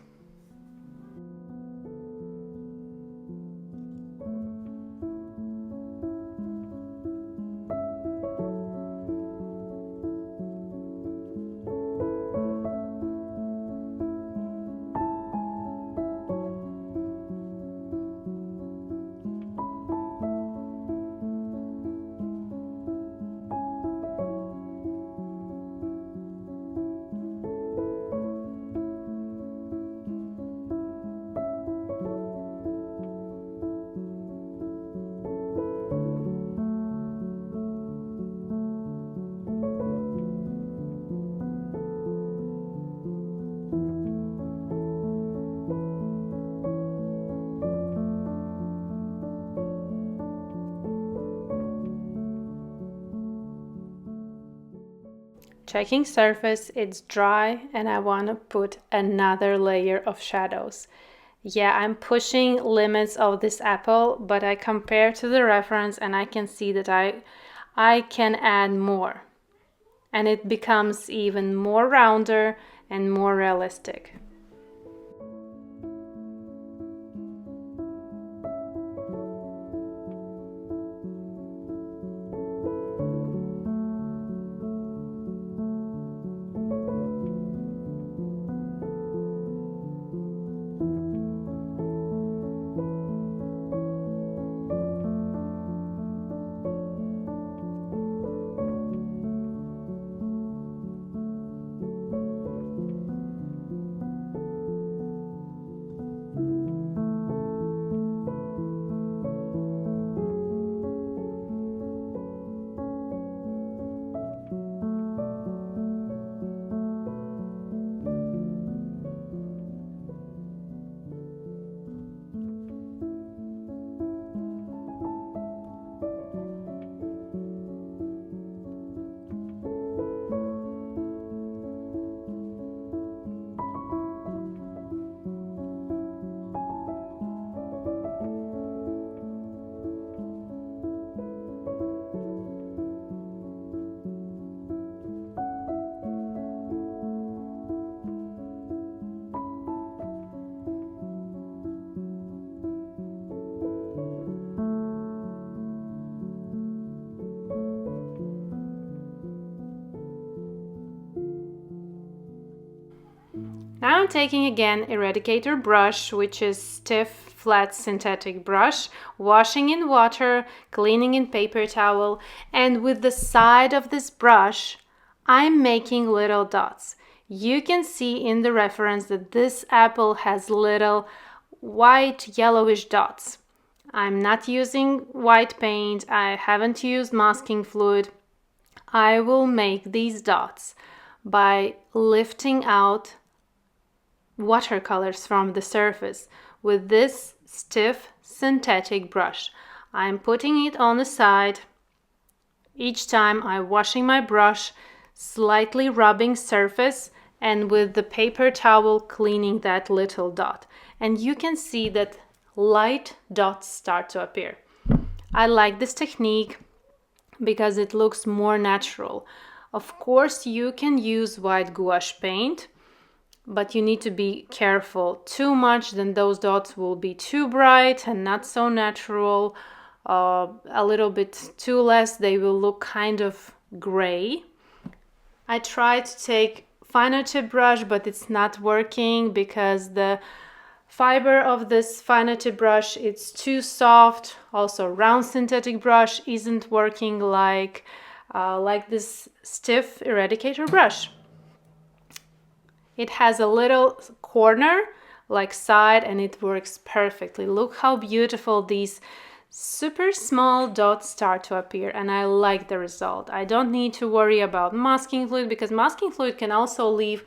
Checking surface, it's dry and I want to put another layer of shadows. Yeah, I'm pushing limits of this apple, but I compare to the reference and I can see that I can add more. And it becomes even more rounder and more realistic. taking again eradicator brush, which is stiff, flat synthetic brush, washing in water, cleaning in paper towel, and with the side of this brush, I'm making little dots. You can see in the reference that this apple has little white yellowish dots. I'm not using white paint, I haven't used masking fluid. I will make these dots by lifting out watercolors from the surface with this stiff synthetic brush. I'm putting it on the side. Each time I'm washing my brush, slightly rubbing surface, and with the paper towel cleaning that little dot. And you can see that light dots start to appear. I like this technique because it looks more natural. Of course, you can use white gouache paint, but you need to be careful. Too much, then those dots will be too bright and not so natural. A little bit too less, they will look kind of gray. I tried to take finer tip brush, but it's not working because the fiber of this finer tip brush, it's too soft. Also, round synthetic brush isn't working like this stiff eradicator brush. It has a little corner like side and it works perfectly. Look how beautiful these super small dots start to appear, and I like the result. I don't need to worry about masking fluid because masking fluid can also leave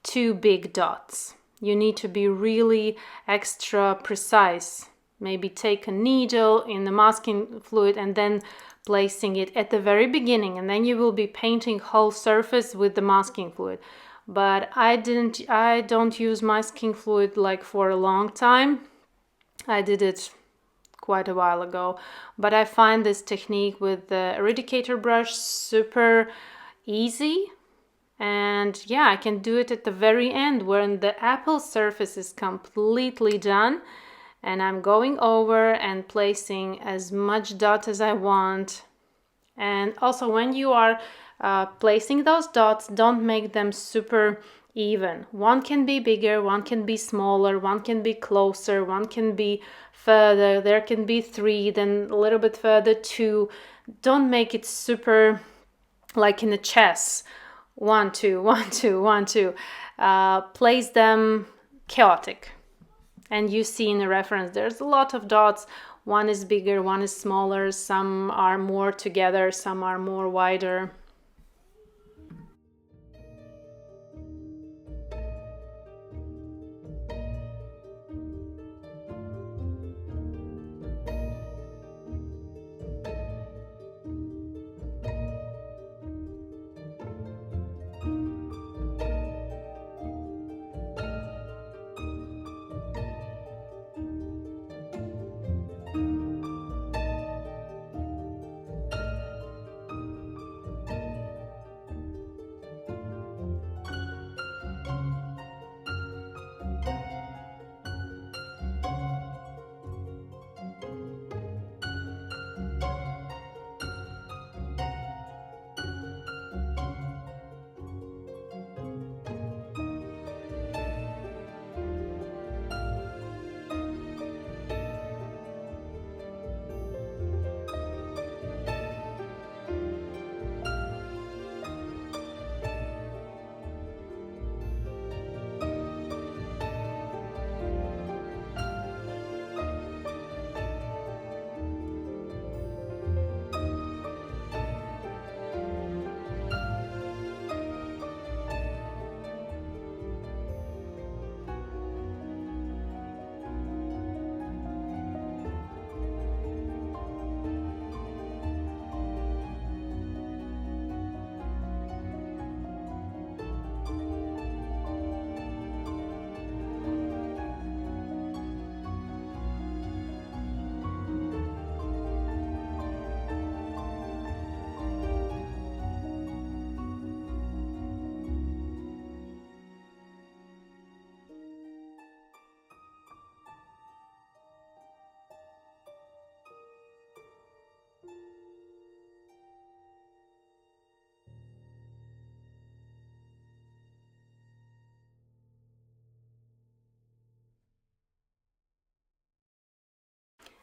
too big dots. You need to be really extra precise. Maybe take a needle in the masking fluid and then placing it at the very beginning, and then you will be painting whole surface with the masking fluid. But I don't use masking fluid like for a long time. I did it quite a while ago, but I find this technique with the eradicator brush super easy. And yeah, I can do it at the very end when the apple surface is completely done, and I'm going over and placing as much dot as I want. And also, when you are placing those dots, don't make them super even. One can be bigger, one can be smaller, one can be closer, one can be further, there can be 3, then a little bit further 2. Don't make it super like in a chess. 1, 2, 1, 2, 1, 2. Place them chaotic. And you see in the reference, there's a lot of dots. One is bigger, one is smaller, some are more together, some are more wider.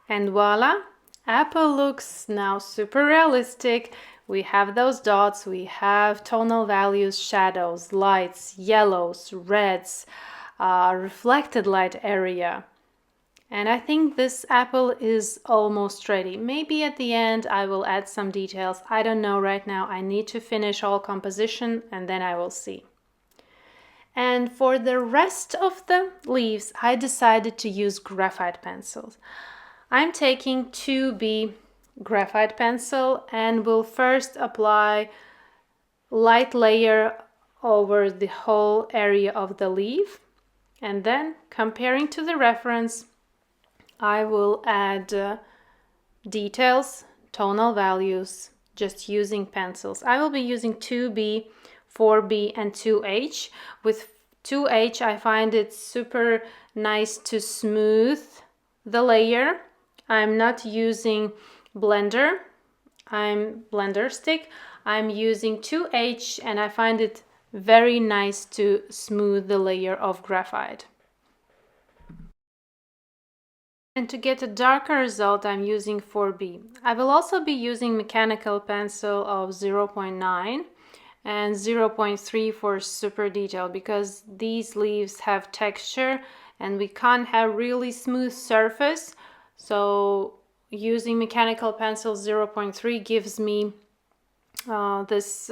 And voila, apple looks now super realistic. We have those dots, we have tonal values, shadows, lights, yellows, reds, reflected light area. And I think this apple is almost ready. Maybe at the end I will add some details. I don't know right now. I need to finish all composition and then I will see. And for the rest of the leaves, I decided to use graphite pencils. I'm taking 2B graphite pencil and will first apply light layer over the whole area of the leaf. And then, comparing to the reference, I will add details, tonal values, just using pencils. I will be using 2B, 4B, and 2H. With 2H, I find it super nice to smooth the layer. I'm not using blender stick. I'm using 2H and I find it very nice to smooth the layer of graphite. And to get a darker result, I'm using 4B. I will also be using mechanical pencil of 0.9 and 0.3 for super detail because these leaves have texture and we can't have really smooth surface. So using mechanical pencil 0.3 gives me this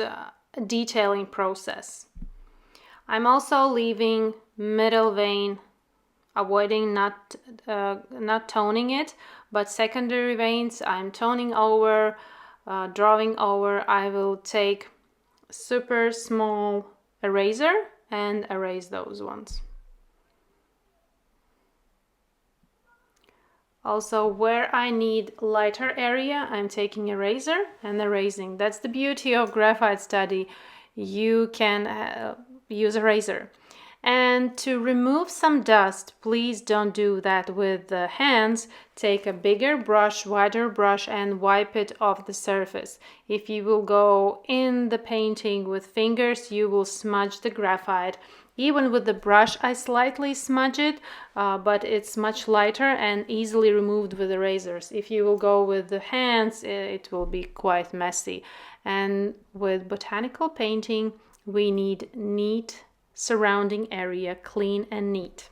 detailing process. I'm also leaving middle vein, avoiding not toning it, but secondary veins I'm toning over, drawing over. I will take super small eraser and erase those ones. Also, where I need lighter area, I'm taking eraser and erasing. That's the beauty of graphite study. You can use eraser. And to remove some dust, please don't do that with the hands. Take a bigger brush, wider brush, and wipe it off the surface. If you will go in the painting with fingers, you will smudge the graphite. Even with the brush, I slightly smudge it, but it's much lighter and easily removed with erasers. If you will go with the hands, it will be quite messy. And with botanical painting, we need neat surrounding area, clean and neat.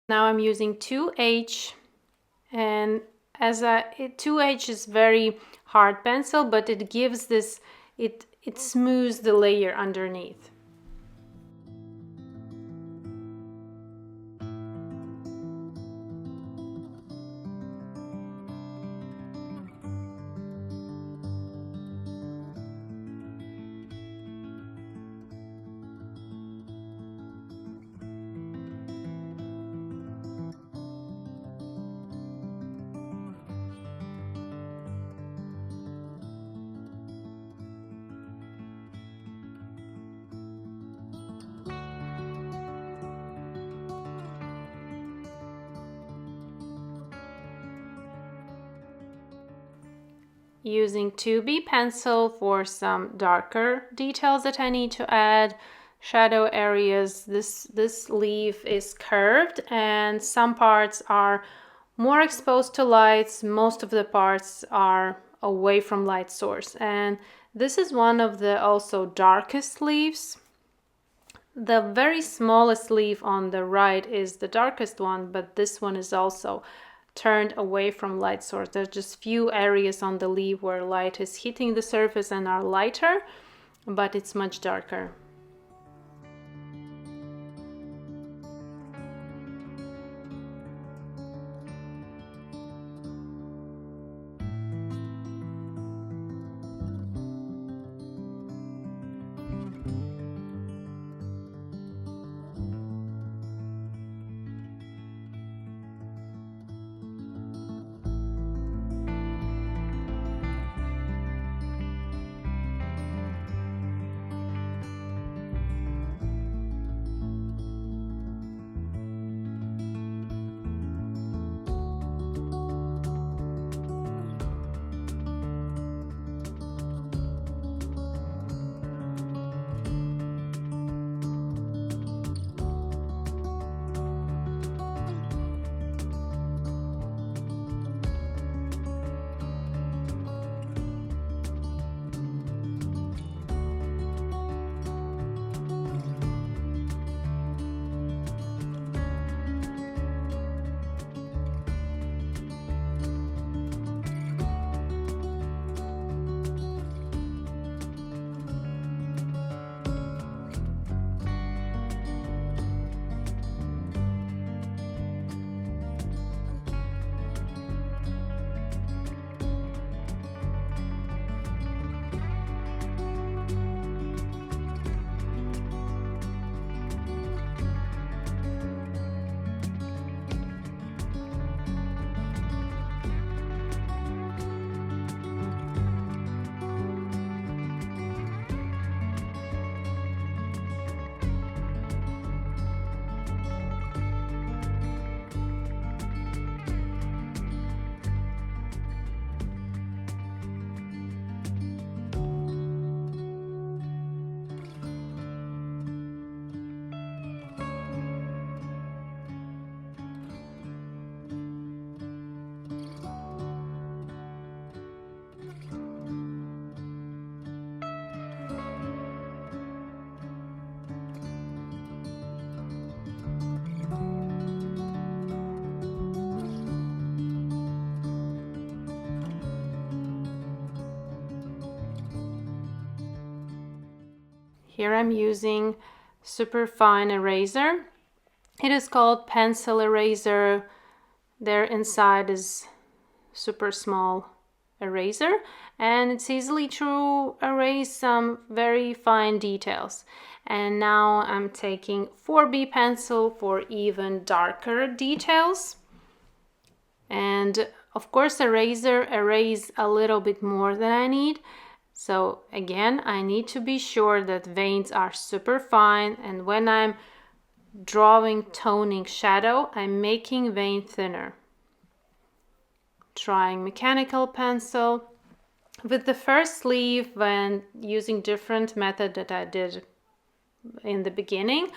Now I'm using 2H, and 2H is very hard pencil, but it gives this, it smooths the layer underneath. Using 2B pencil for some darker details that I need to add, shadow areas. This leaf is curved and some parts are more exposed to lights. Most of the parts are away from light source, and this is one of the also darkest leaves. The very smallest leaf on the right is the darkest one, but this one is also turned away from light source. There's just few areas on the leaf where light is hitting the surface and are lighter, but it's much darker. Here I'm using super fine eraser. It is called pencil eraser. There inside is super small eraser, and it's easily to erase some very fine details. And now I'm taking 4B pencil for even darker details. And of course, eraser erase a little bit more than I need. So again, I need to be sure that veins are super fine, and when I'm drawing toning shadow, I'm making vein thinner. Trying mechanical pencil. With the first sleeve, when using different method that I did in the beginning,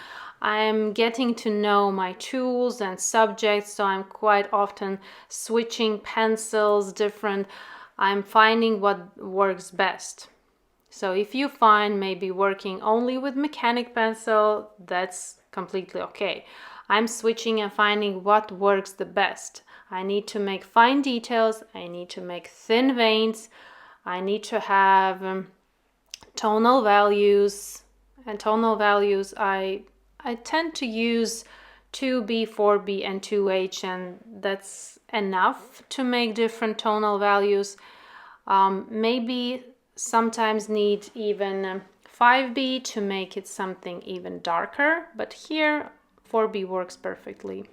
I'm getting to know my tools and subjects, so I'm quite often switching pencils, different. I'm finding what works best. So if you find maybe working only with mechanic pencil, that's completely okay. I'm switching and finding what works the best. I need to make fine details, I need to make thin veins, I need to have tonal values, and tonal values I tend to use 2B, 4B, and 2H, and that's enough to make different tonal values. Maybe sometimes need even 5B to make it something even darker, but here 4B works perfectly.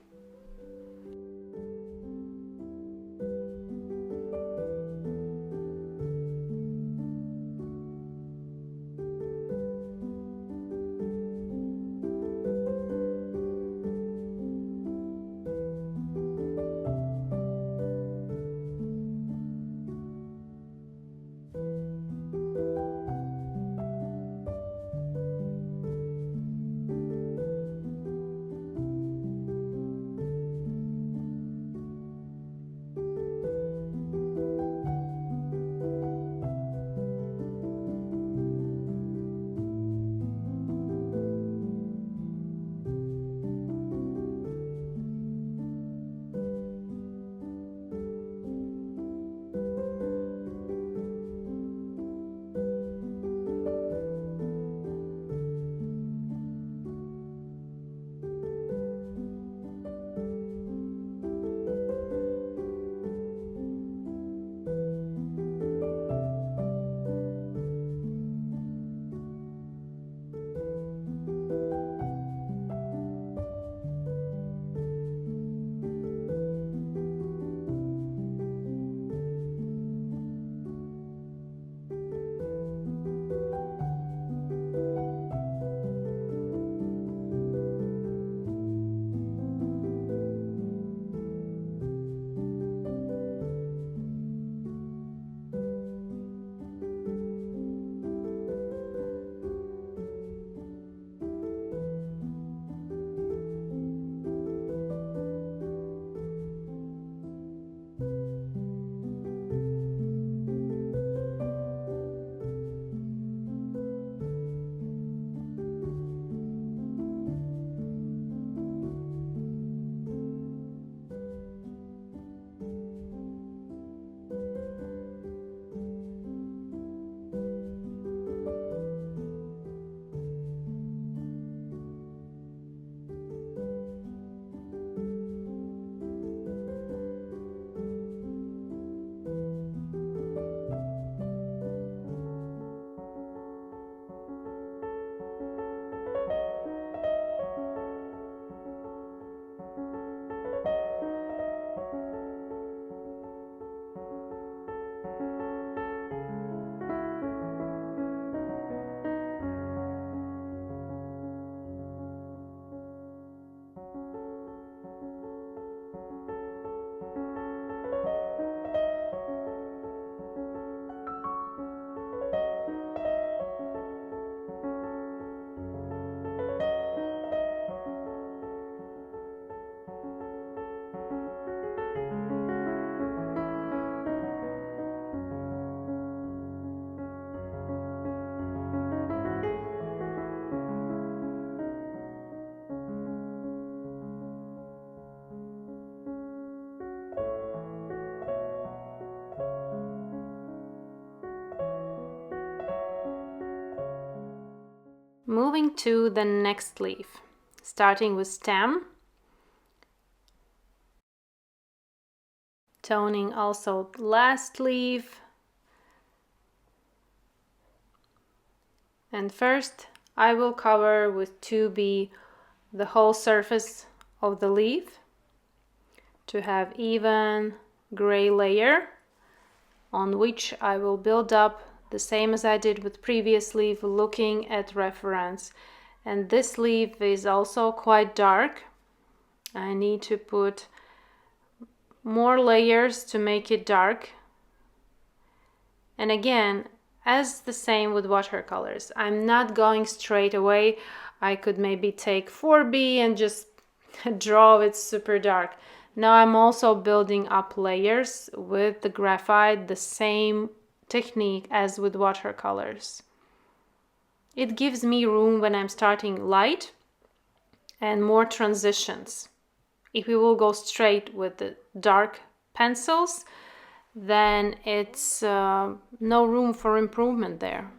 Moving to the next leaf, starting with stem, toning also last leaf, and first I will cover with 2B the whole surface of the leaf to have even gray layer on which I will build up the same as I did with previous leaf, looking at reference. And this leaf is also quite dark. I need to put more layers to make it dark. And again, as the same with watercolors, I'm not going straight away. I could maybe take 4B and just draw it super dark. Now I'm also building up layers with the graphite, the same technique as with watercolors. It gives me room when I'm starting light and more transitions. If we will go straight with the dark pencils, then it's no room for improvement there.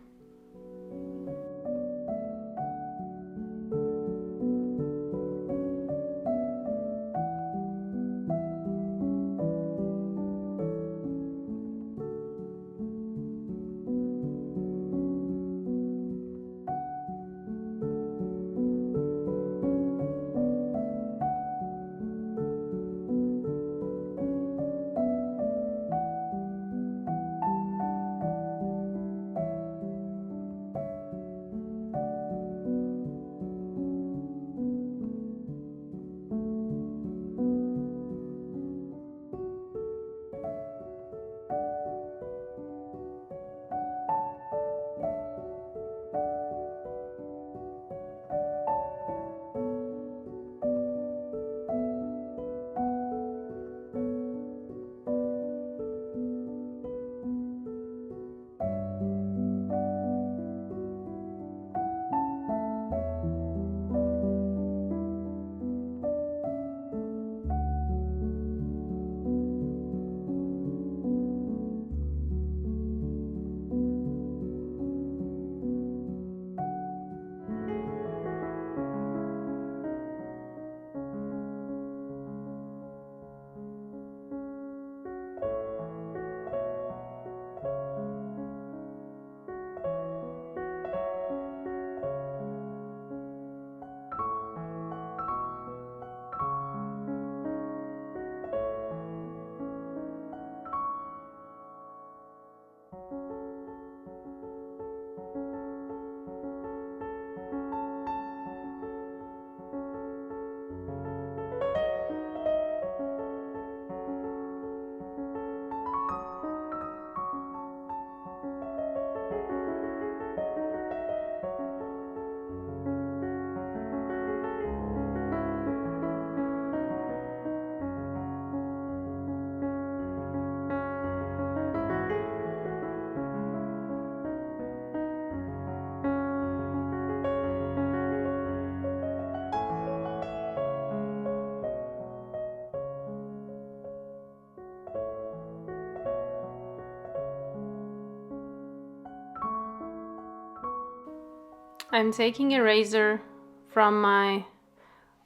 I'm taking eraser from my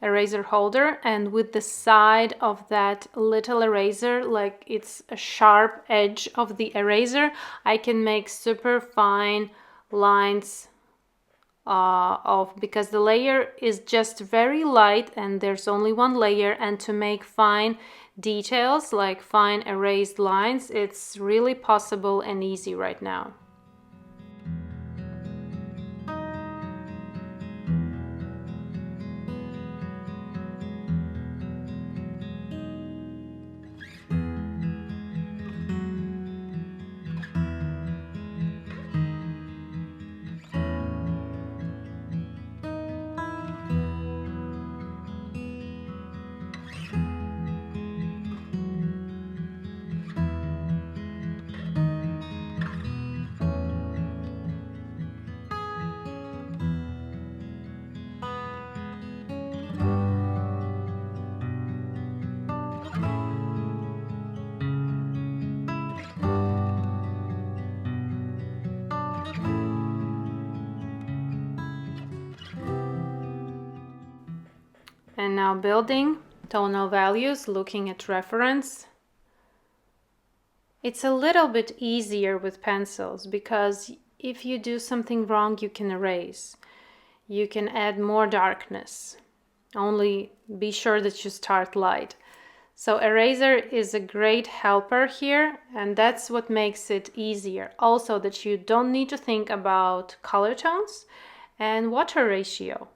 eraser holder, and with the side of that little eraser, like it's a sharp edge of the eraser, I can make super fine lines because the layer is just very light and there's only one layer, and to make fine details like fine erased lines, it's really possible and easy right now. now building tonal values, looking at reference. It's a little bit easier with pencils because if you do something wrong, you can erase. You can add more darkness. Only be sure that you start light. So eraser is a great helper here, and that's what makes it easier. Also that you don't need to think about color tones and water ratio.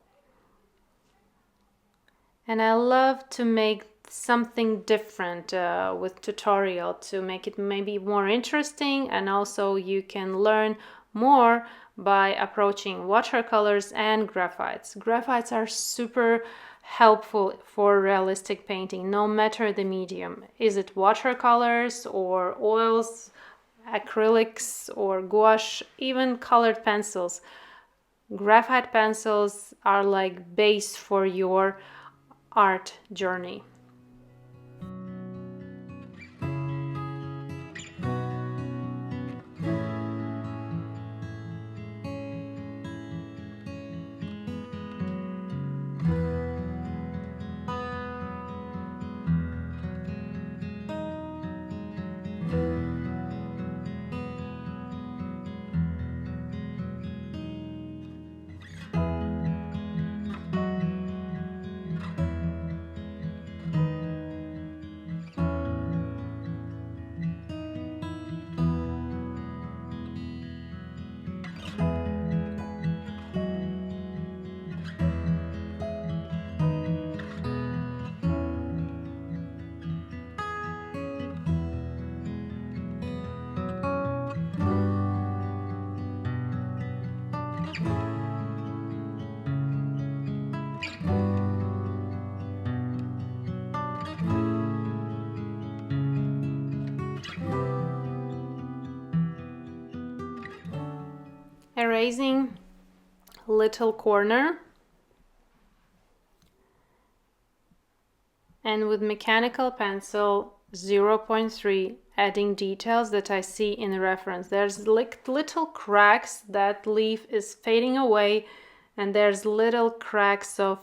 And I love to make something different with tutorial to make it maybe more interesting, and also you can learn more by approaching watercolors and graphites. Graphites are super helpful for realistic painting, no matter the medium. Is it watercolors or oils, acrylics or gouache, even colored pencils? Graphite pencils are like base for your art journey. Erasing little corner, and with mechanical pencil 0.3 adding details that I see in the reference. There's like little cracks, that leaf is fading away, and there's little cracks of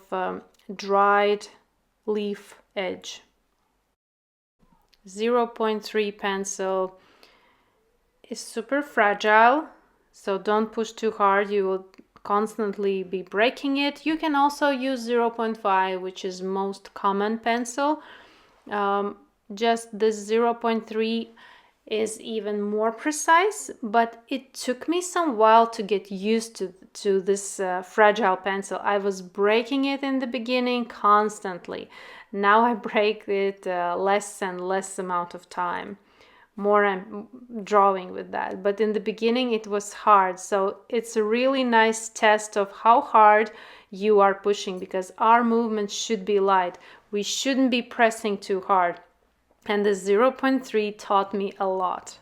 dried leaf edge. 0.3 pencil is super fragile, so don't push too hard, you will constantly be breaking it. You can also use 0.5, which is most common pencil. Just this 0.3 is even more precise, but it took me some while to get used to this fragile pencil. I was breaking it in the beginning constantly. Now I break it less and less amount of time. More I'm drawing with that, but in the beginning it was hard. So it's a really nice test of how hard you are pushing, because our movement should be light. We shouldn't be pressing too hard, and the 0.3 taught me a lot.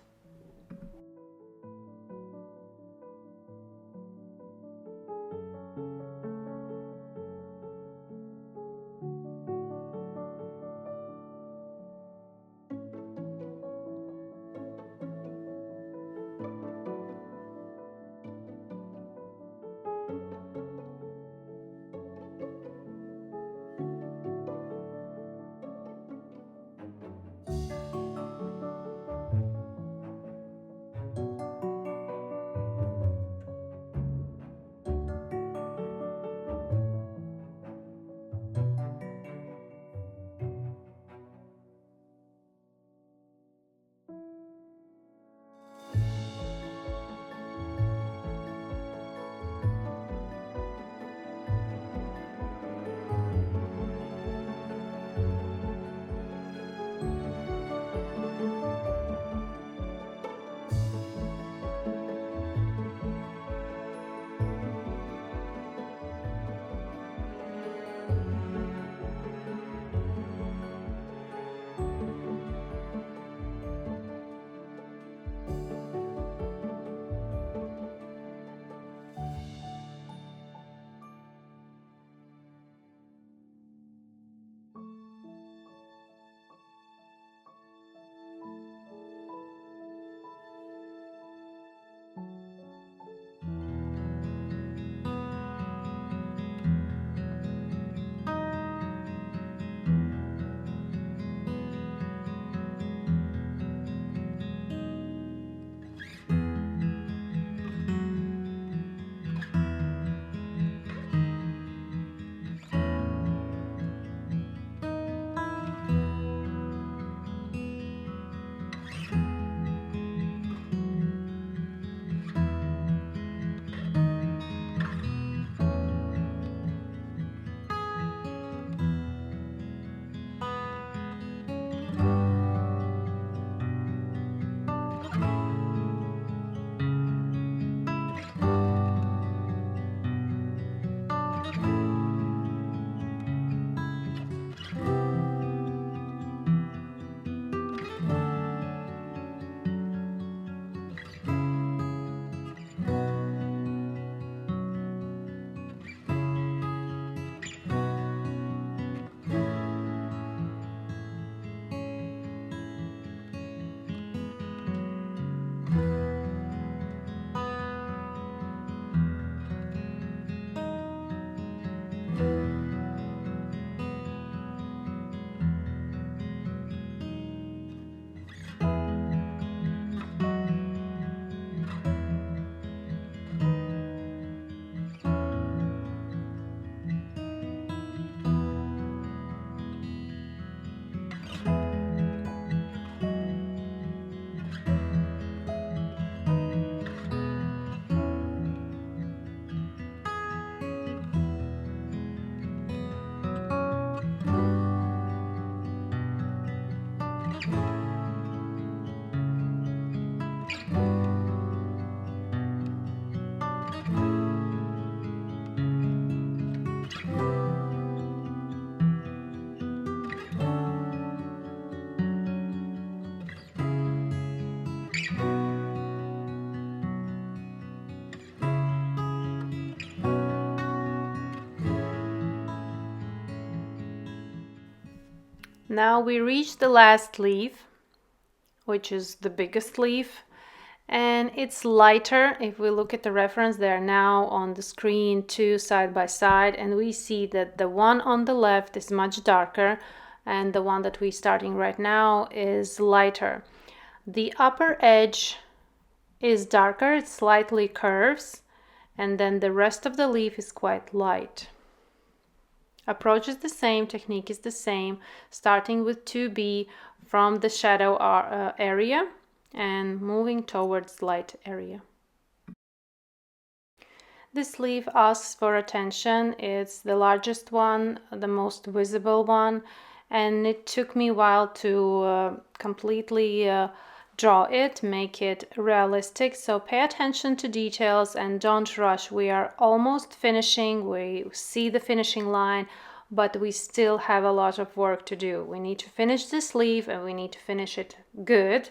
Now we reach the last leaf, which is the biggest leaf, and it's lighter. If we look at the reference, they are now on the screen, two side by side, and we see that the one on the left is much darker and the one that we're starting right now is lighter. The upper edge is darker, it slightly curves, and then the rest of the leaf is quite light. Approach is the same, technique is the same, starting with 2B from the shadow area and moving towards light area. This leaf asks for attention. It's the largest one, the most visible one, and it took me a while to completely draw it, make it realistic. So pay attention to details and don't rush. We are almost finishing. We see the finishing line, but we still have a lot of work to do. We need to finish this leaf and we need to finish it good.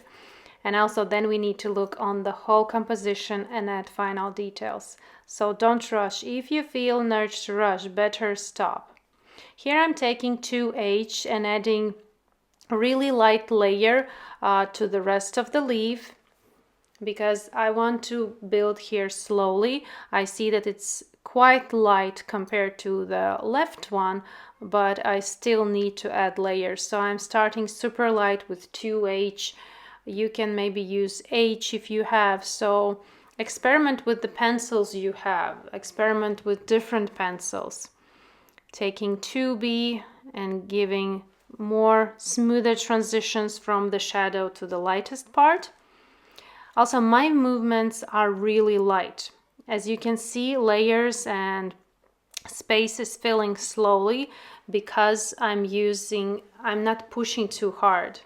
And also then we need to look on the whole composition and add final details. So don't rush. If you feel an urge to rush, better stop. Here I'm taking 2H and adding a really light layer to the rest of the leaf because I want to build here slowly. I see that it's quite light compared to the left one, but I still need to add layers. So I'm starting super light with 2H. You can maybe use H if you have. So experiment with the pencils you have. Experiment with different pencils. Taking 2B and giving more smoother transitions from the shadow to the lightest part. Also, my movements are really light. As you can see, layers and space is filling slowly because I'm not pushing too hard.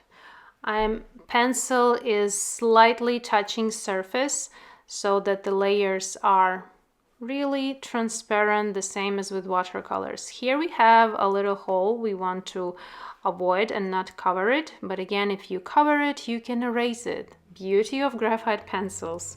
Pencil is slightly touching surface so that the layers are really transparent, the same as with watercolors. Here we have a little hole we want to avoid and not cover it, but again, if you cover it, you can erase it. Beauty of graphite pencils.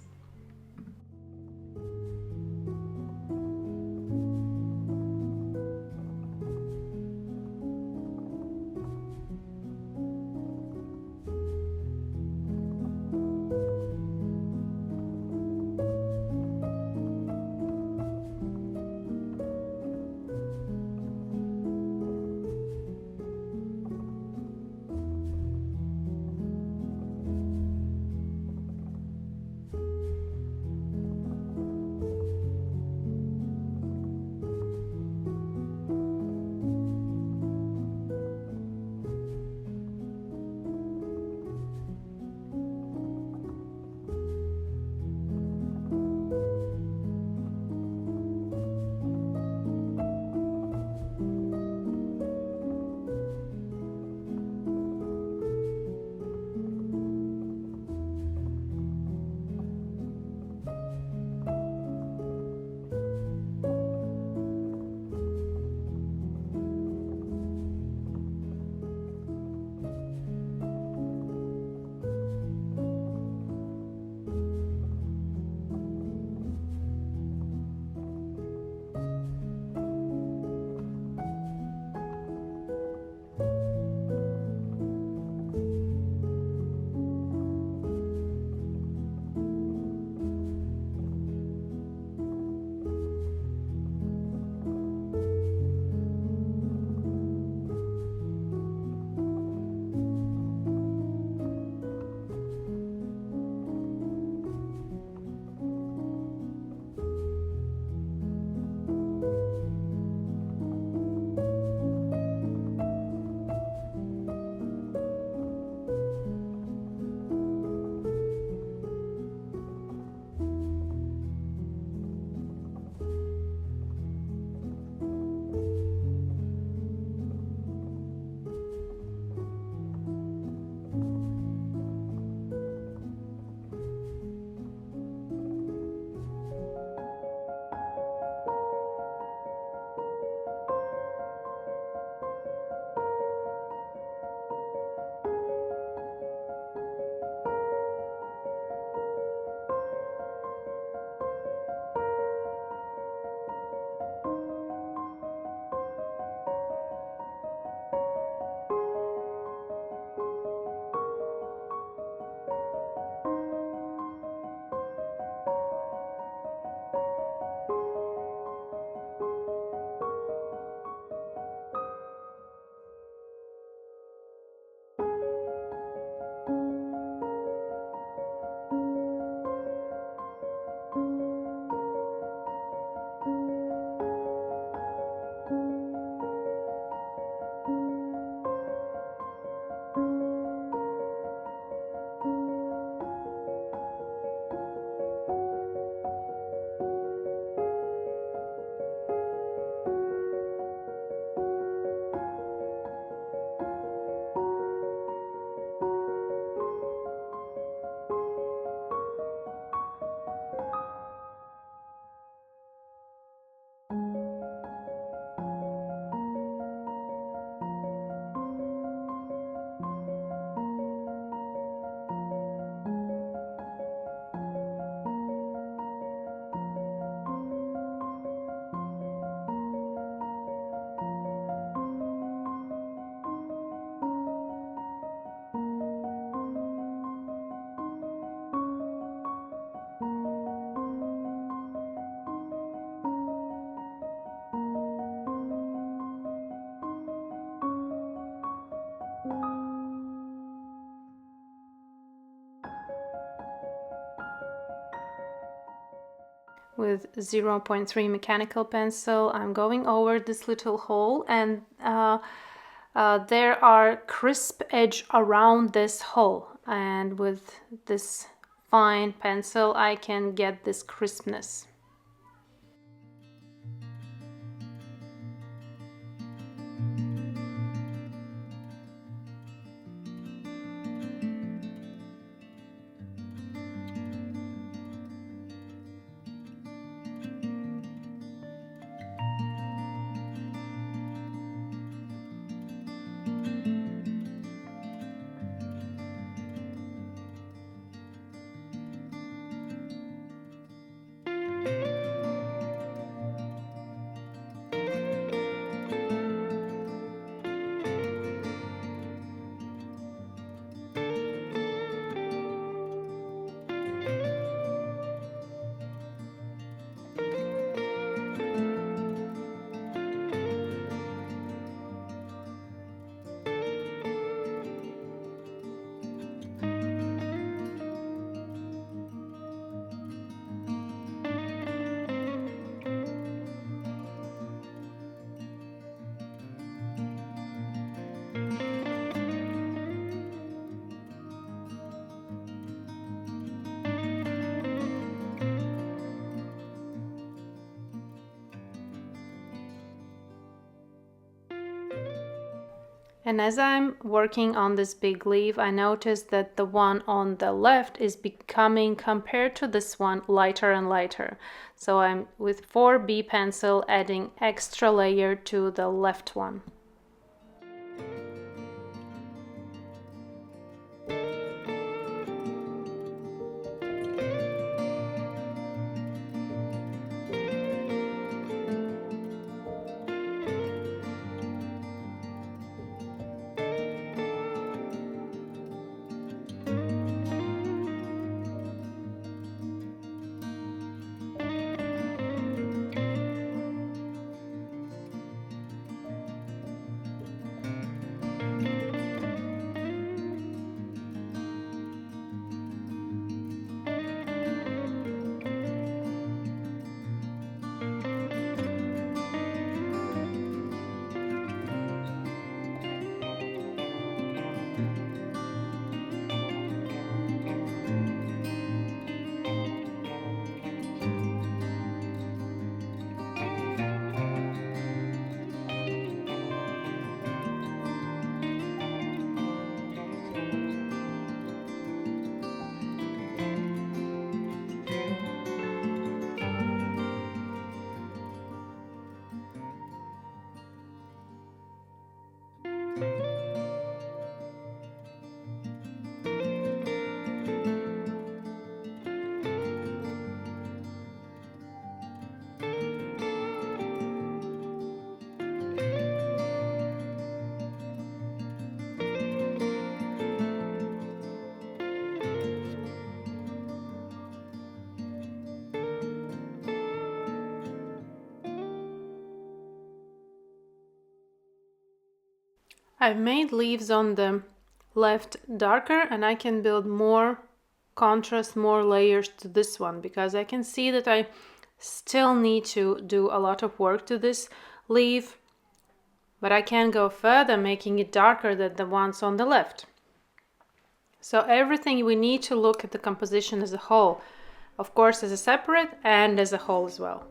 with 0.3 mechanical pencil. I'm going over this little hole, and there are crisp edge around this hole, and with this fine pencil I can get this crispness. And as I'm working on this big leaf, I noticed that the one on the left is becoming, compared to this one, lighter and lighter. So I'm with 4B pencil adding extra layer to the left one. I've made leaves on the left darker, and I can build more contrast, more layers to this one, because I can see that I still need to do a lot of work to this leaf, but I can go further, making it darker than the ones on the left. So everything, we need to look at the composition as a whole, of course as a separate and as a whole as well.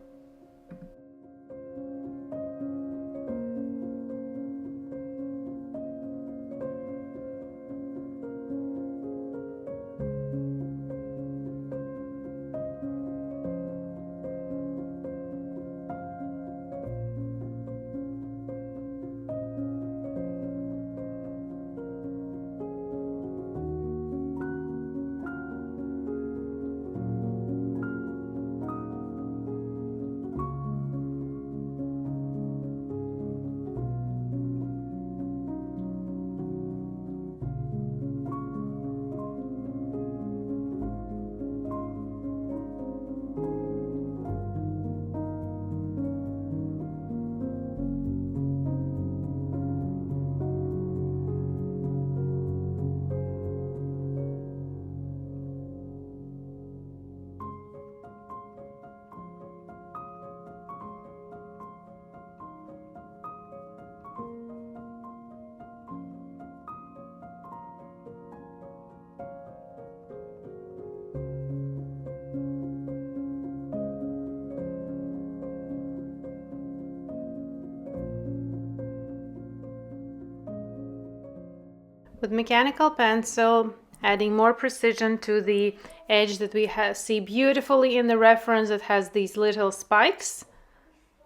With mechanical pencil, adding more precision to the edge that we see beautifully in the reference that has these little spikes.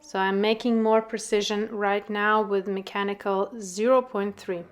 So I'm making more precision right now with mechanical 0.3.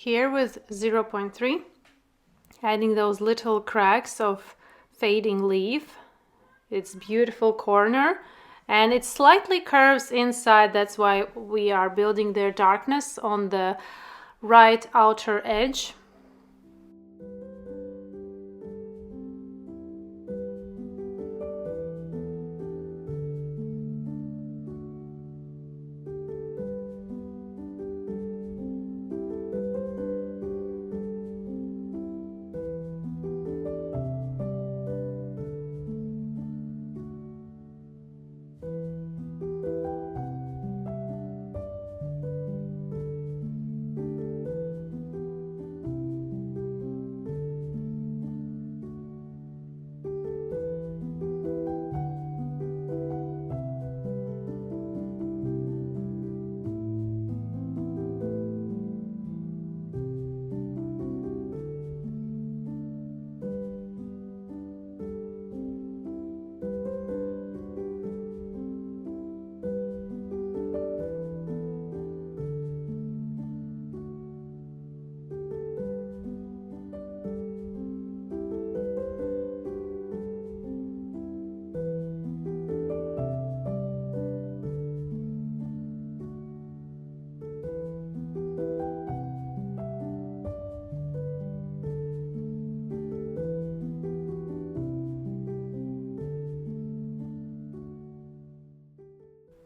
Here with 0.3, adding those little cracks of fading leaf. It's beautiful corner, and it slightly curves inside. That's why we are building their darkness on the right outer edge.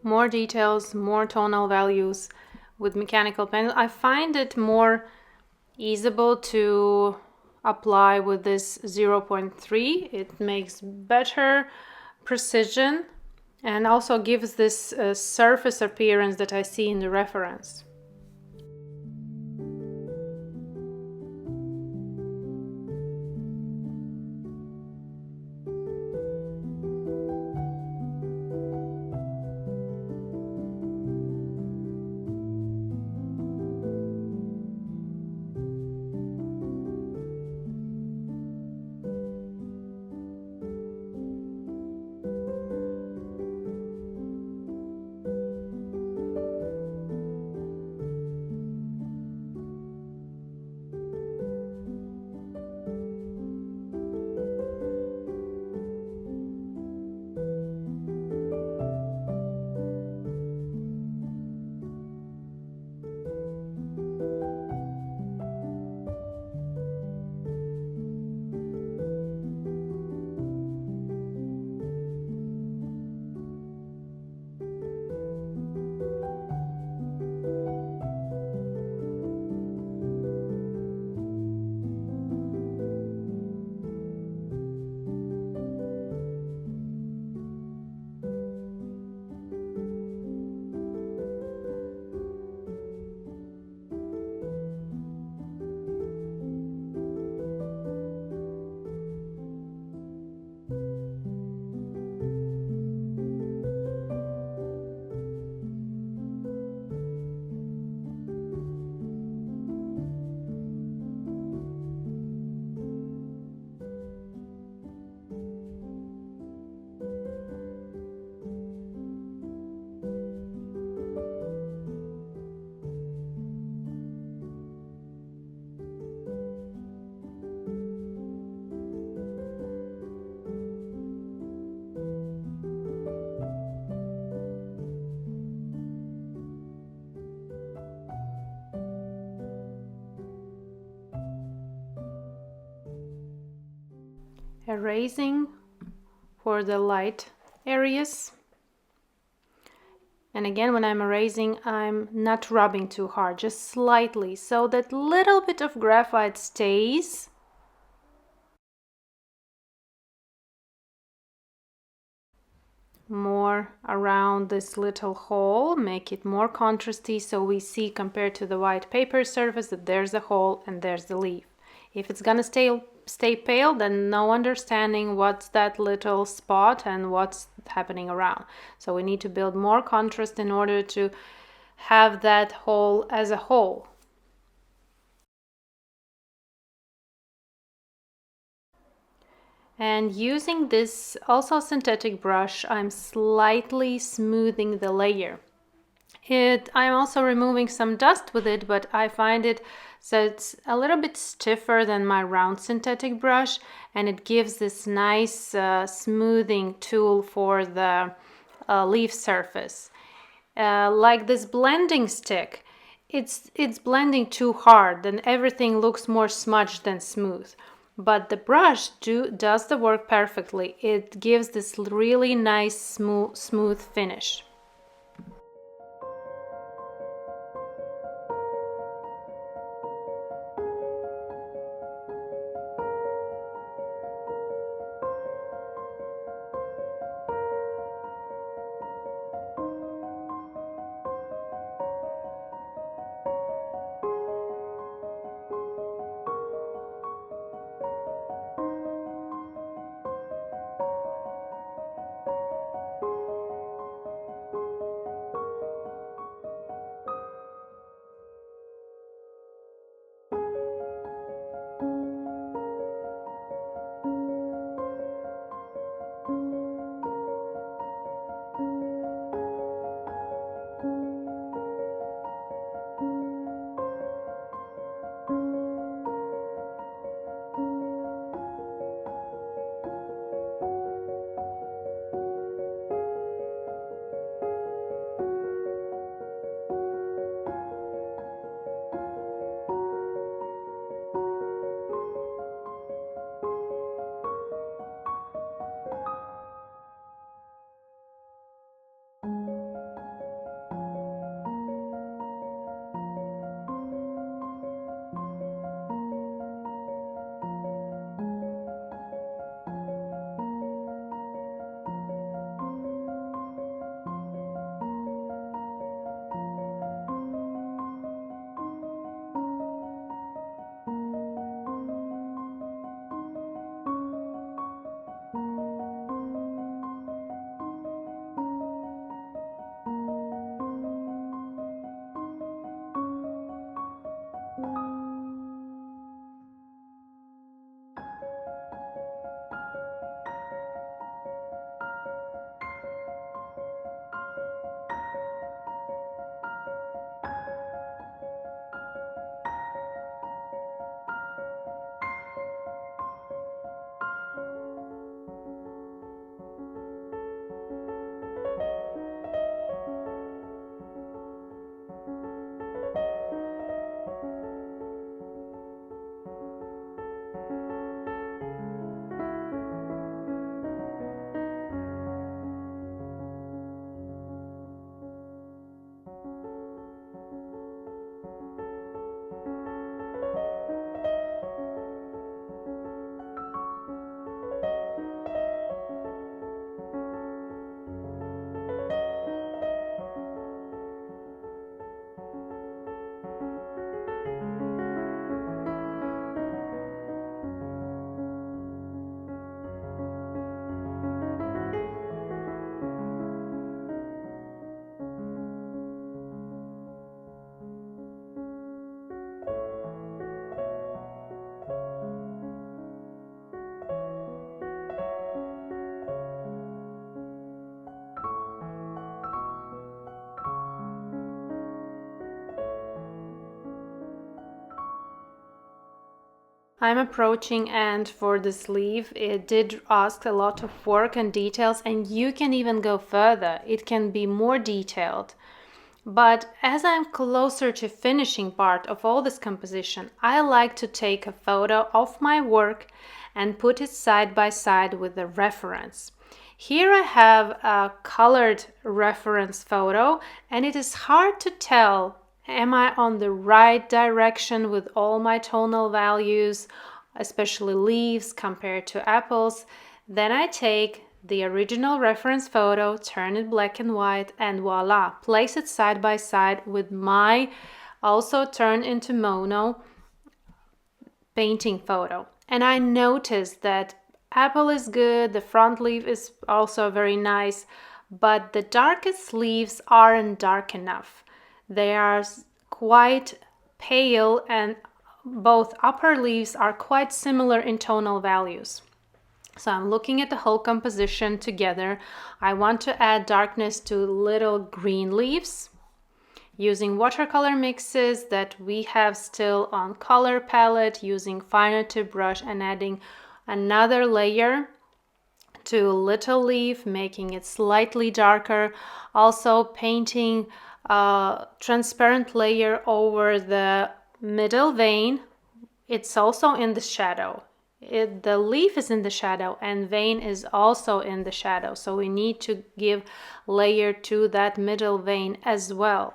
More details, more tonal values with mechanical pencil. I find it more easable to apply with this 0.3. It makes better precision and also gives this surface appearance that I see in the reference. Erasing for the light areas. And again, when I'm erasing, I'm not rubbing too hard, just slightly, so that little bit of graphite stays. More around this little hole, make it more contrasty, so we see compared to the white paper surface that there's a hole and there's the leaf. If it's gonna stay pale, then no understanding what's that little spot and what's happening around. So we need to build more contrast in order to have that hole as a whole. And using this also synthetic brush, I'm slightly smoothing the layer. I'm also removing some dust with it, but I find it so it's a little bit stiffer than my round synthetic brush, and it gives this nice smoothing tool for the leaf surface. Like this blending stick, it's blending too hard, and everything looks more smudged than smooth. But the brush does the work perfectly. It gives this really nice smooth finish. I'm approaching end for the sleeve. It did ask a lot of work and details, and you can even go further. It can be more detailed. But as I'm closer to finishing part of all this composition, I like to take a photo of my work and put it side by side with the reference. Here I have a colored reference photo, and it is hard to tell, am I on the right direction with all my tonal values, especially leaves compared to apples. Then I take the original reference photo, turn it black and white, and voila, place it side by side with my also turned into mono painting photo. And I noticed that apple is good, the front leaf is also very nice, but the darkest leaves aren't dark enough. They are quite pale, and both upper leaves are quite similar in tonal values. So I'm looking at the whole composition together. I want to add darkness to little green leaves. using watercolor mixes that we have still on color palette, using finer tip brush and adding another layer to little leaf, making it slightly darker. Also painting a transparent layer over the middle vein. It's also in the shadow. The leaf is in the shadow and vein is also in the shadow. So we need to give layer to that middle vein as well.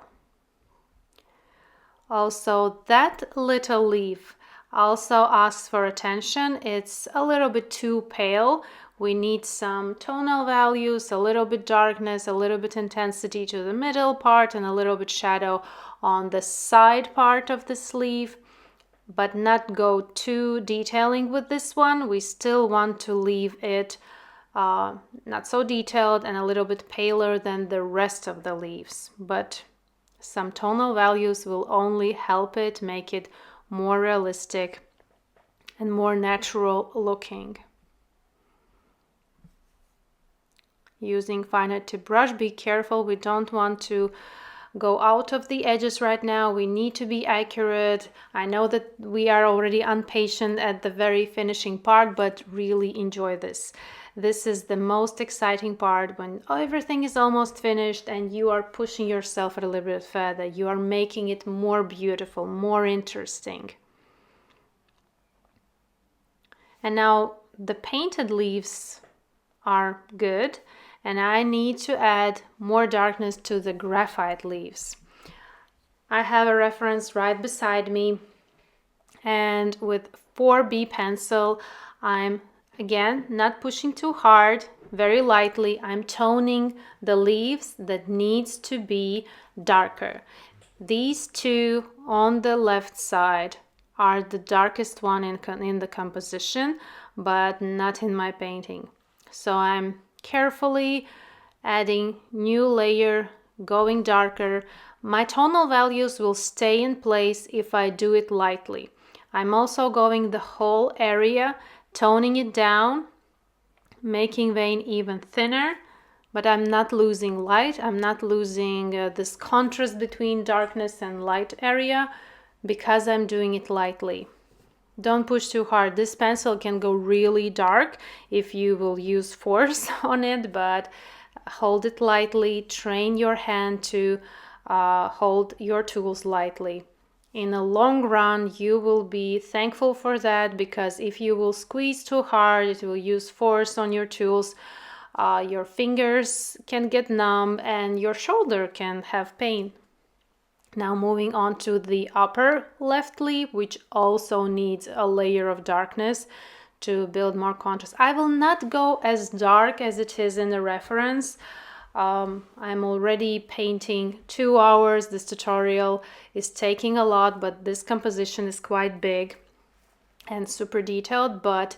Also, that little leaf also asks for attention. It's a little bit too pale. We need some tonal values, a little bit darkness, a little bit intensity to the middle part, and a little bit shadow on the side part of the sleeve, but not go too detailing with this one. We still want to leave it not so detailed and a little bit paler than the rest of the leaves, but some tonal values will only help it make it more realistic and more natural looking. Using finer tip brush, be careful, we don't want to go out of the edges right now. We need to be accurate. I know that we are already impatient at the very finishing part, but really enjoy this. This is the most exciting part, when everything is almost finished and you are pushing yourself a little bit further. You are making it more beautiful, more interesting. And now the painted leaves are good, and I need to add more darkness to the graphite leaves. I have a reference right beside me, and with 4B pencil, I'm again not pushing too hard, very lightly. I'm toning the leaves that needs to be darker. These two on the left side are the darkest one in the composition, but not in my painting. So I'm carefully adding new layer, going darker. My tonal values will stay in place if I do it lightly. I'm also going the whole area, toning it down, making vein even thinner, but I'm not losing light. I'm not losing this contrast between darkness and light area because I'm doing it lightly. Don't push too hard. This pencil can go really dark if you will use force on it, but hold it lightly. Train your hand to hold your tools lightly. In the long run, you will be thankful for that, because if you will squeeze too hard, it will use force on your tools. Your fingers can get numb and your shoulder can have pain. Now moving on to the upper left leaf, which also needs a layer of darkness to build more contrast. I will not go as dark as it is in the reference. I'm already painting 2 hours. This tutorial is taking a lot, but this composition is quite big and super detailed, but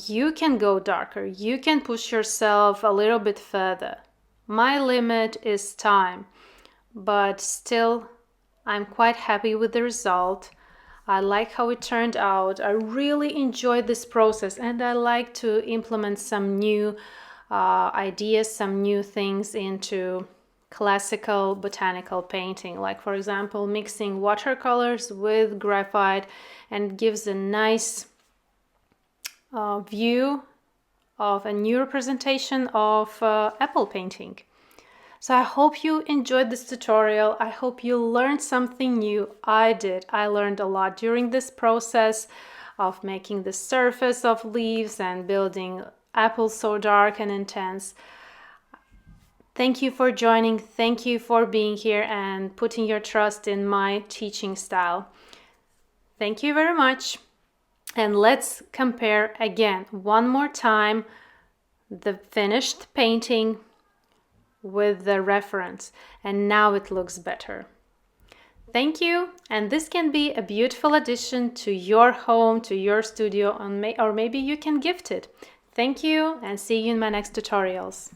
you can go darker. You can push yourself a little bit further. My limit is time. But still, I'm quite happy with the result. I like how it turned out. I really enjoyed this process, and I like to implement some new ideas, some new things into classical botanical painting. Like, for example, mixing watercolors with graphite, and gives a nice view of a new representation of apple painting. So I hope you enjoyed this tutorial. I hope you learned something new. I did. I learned a lot during this process of making the surface of leaves and building apples so dark and intense. Thank you for joining. Thank you for being here and putting your trust in my teaching style. Thank you very much. And let's compare again one more time the finished painting with the reference, and now it looks better. Thank you, and this can be a beautiful addition to your home, to your studio, or maybe you can gift it. Thank you, and see you in my next tutorials.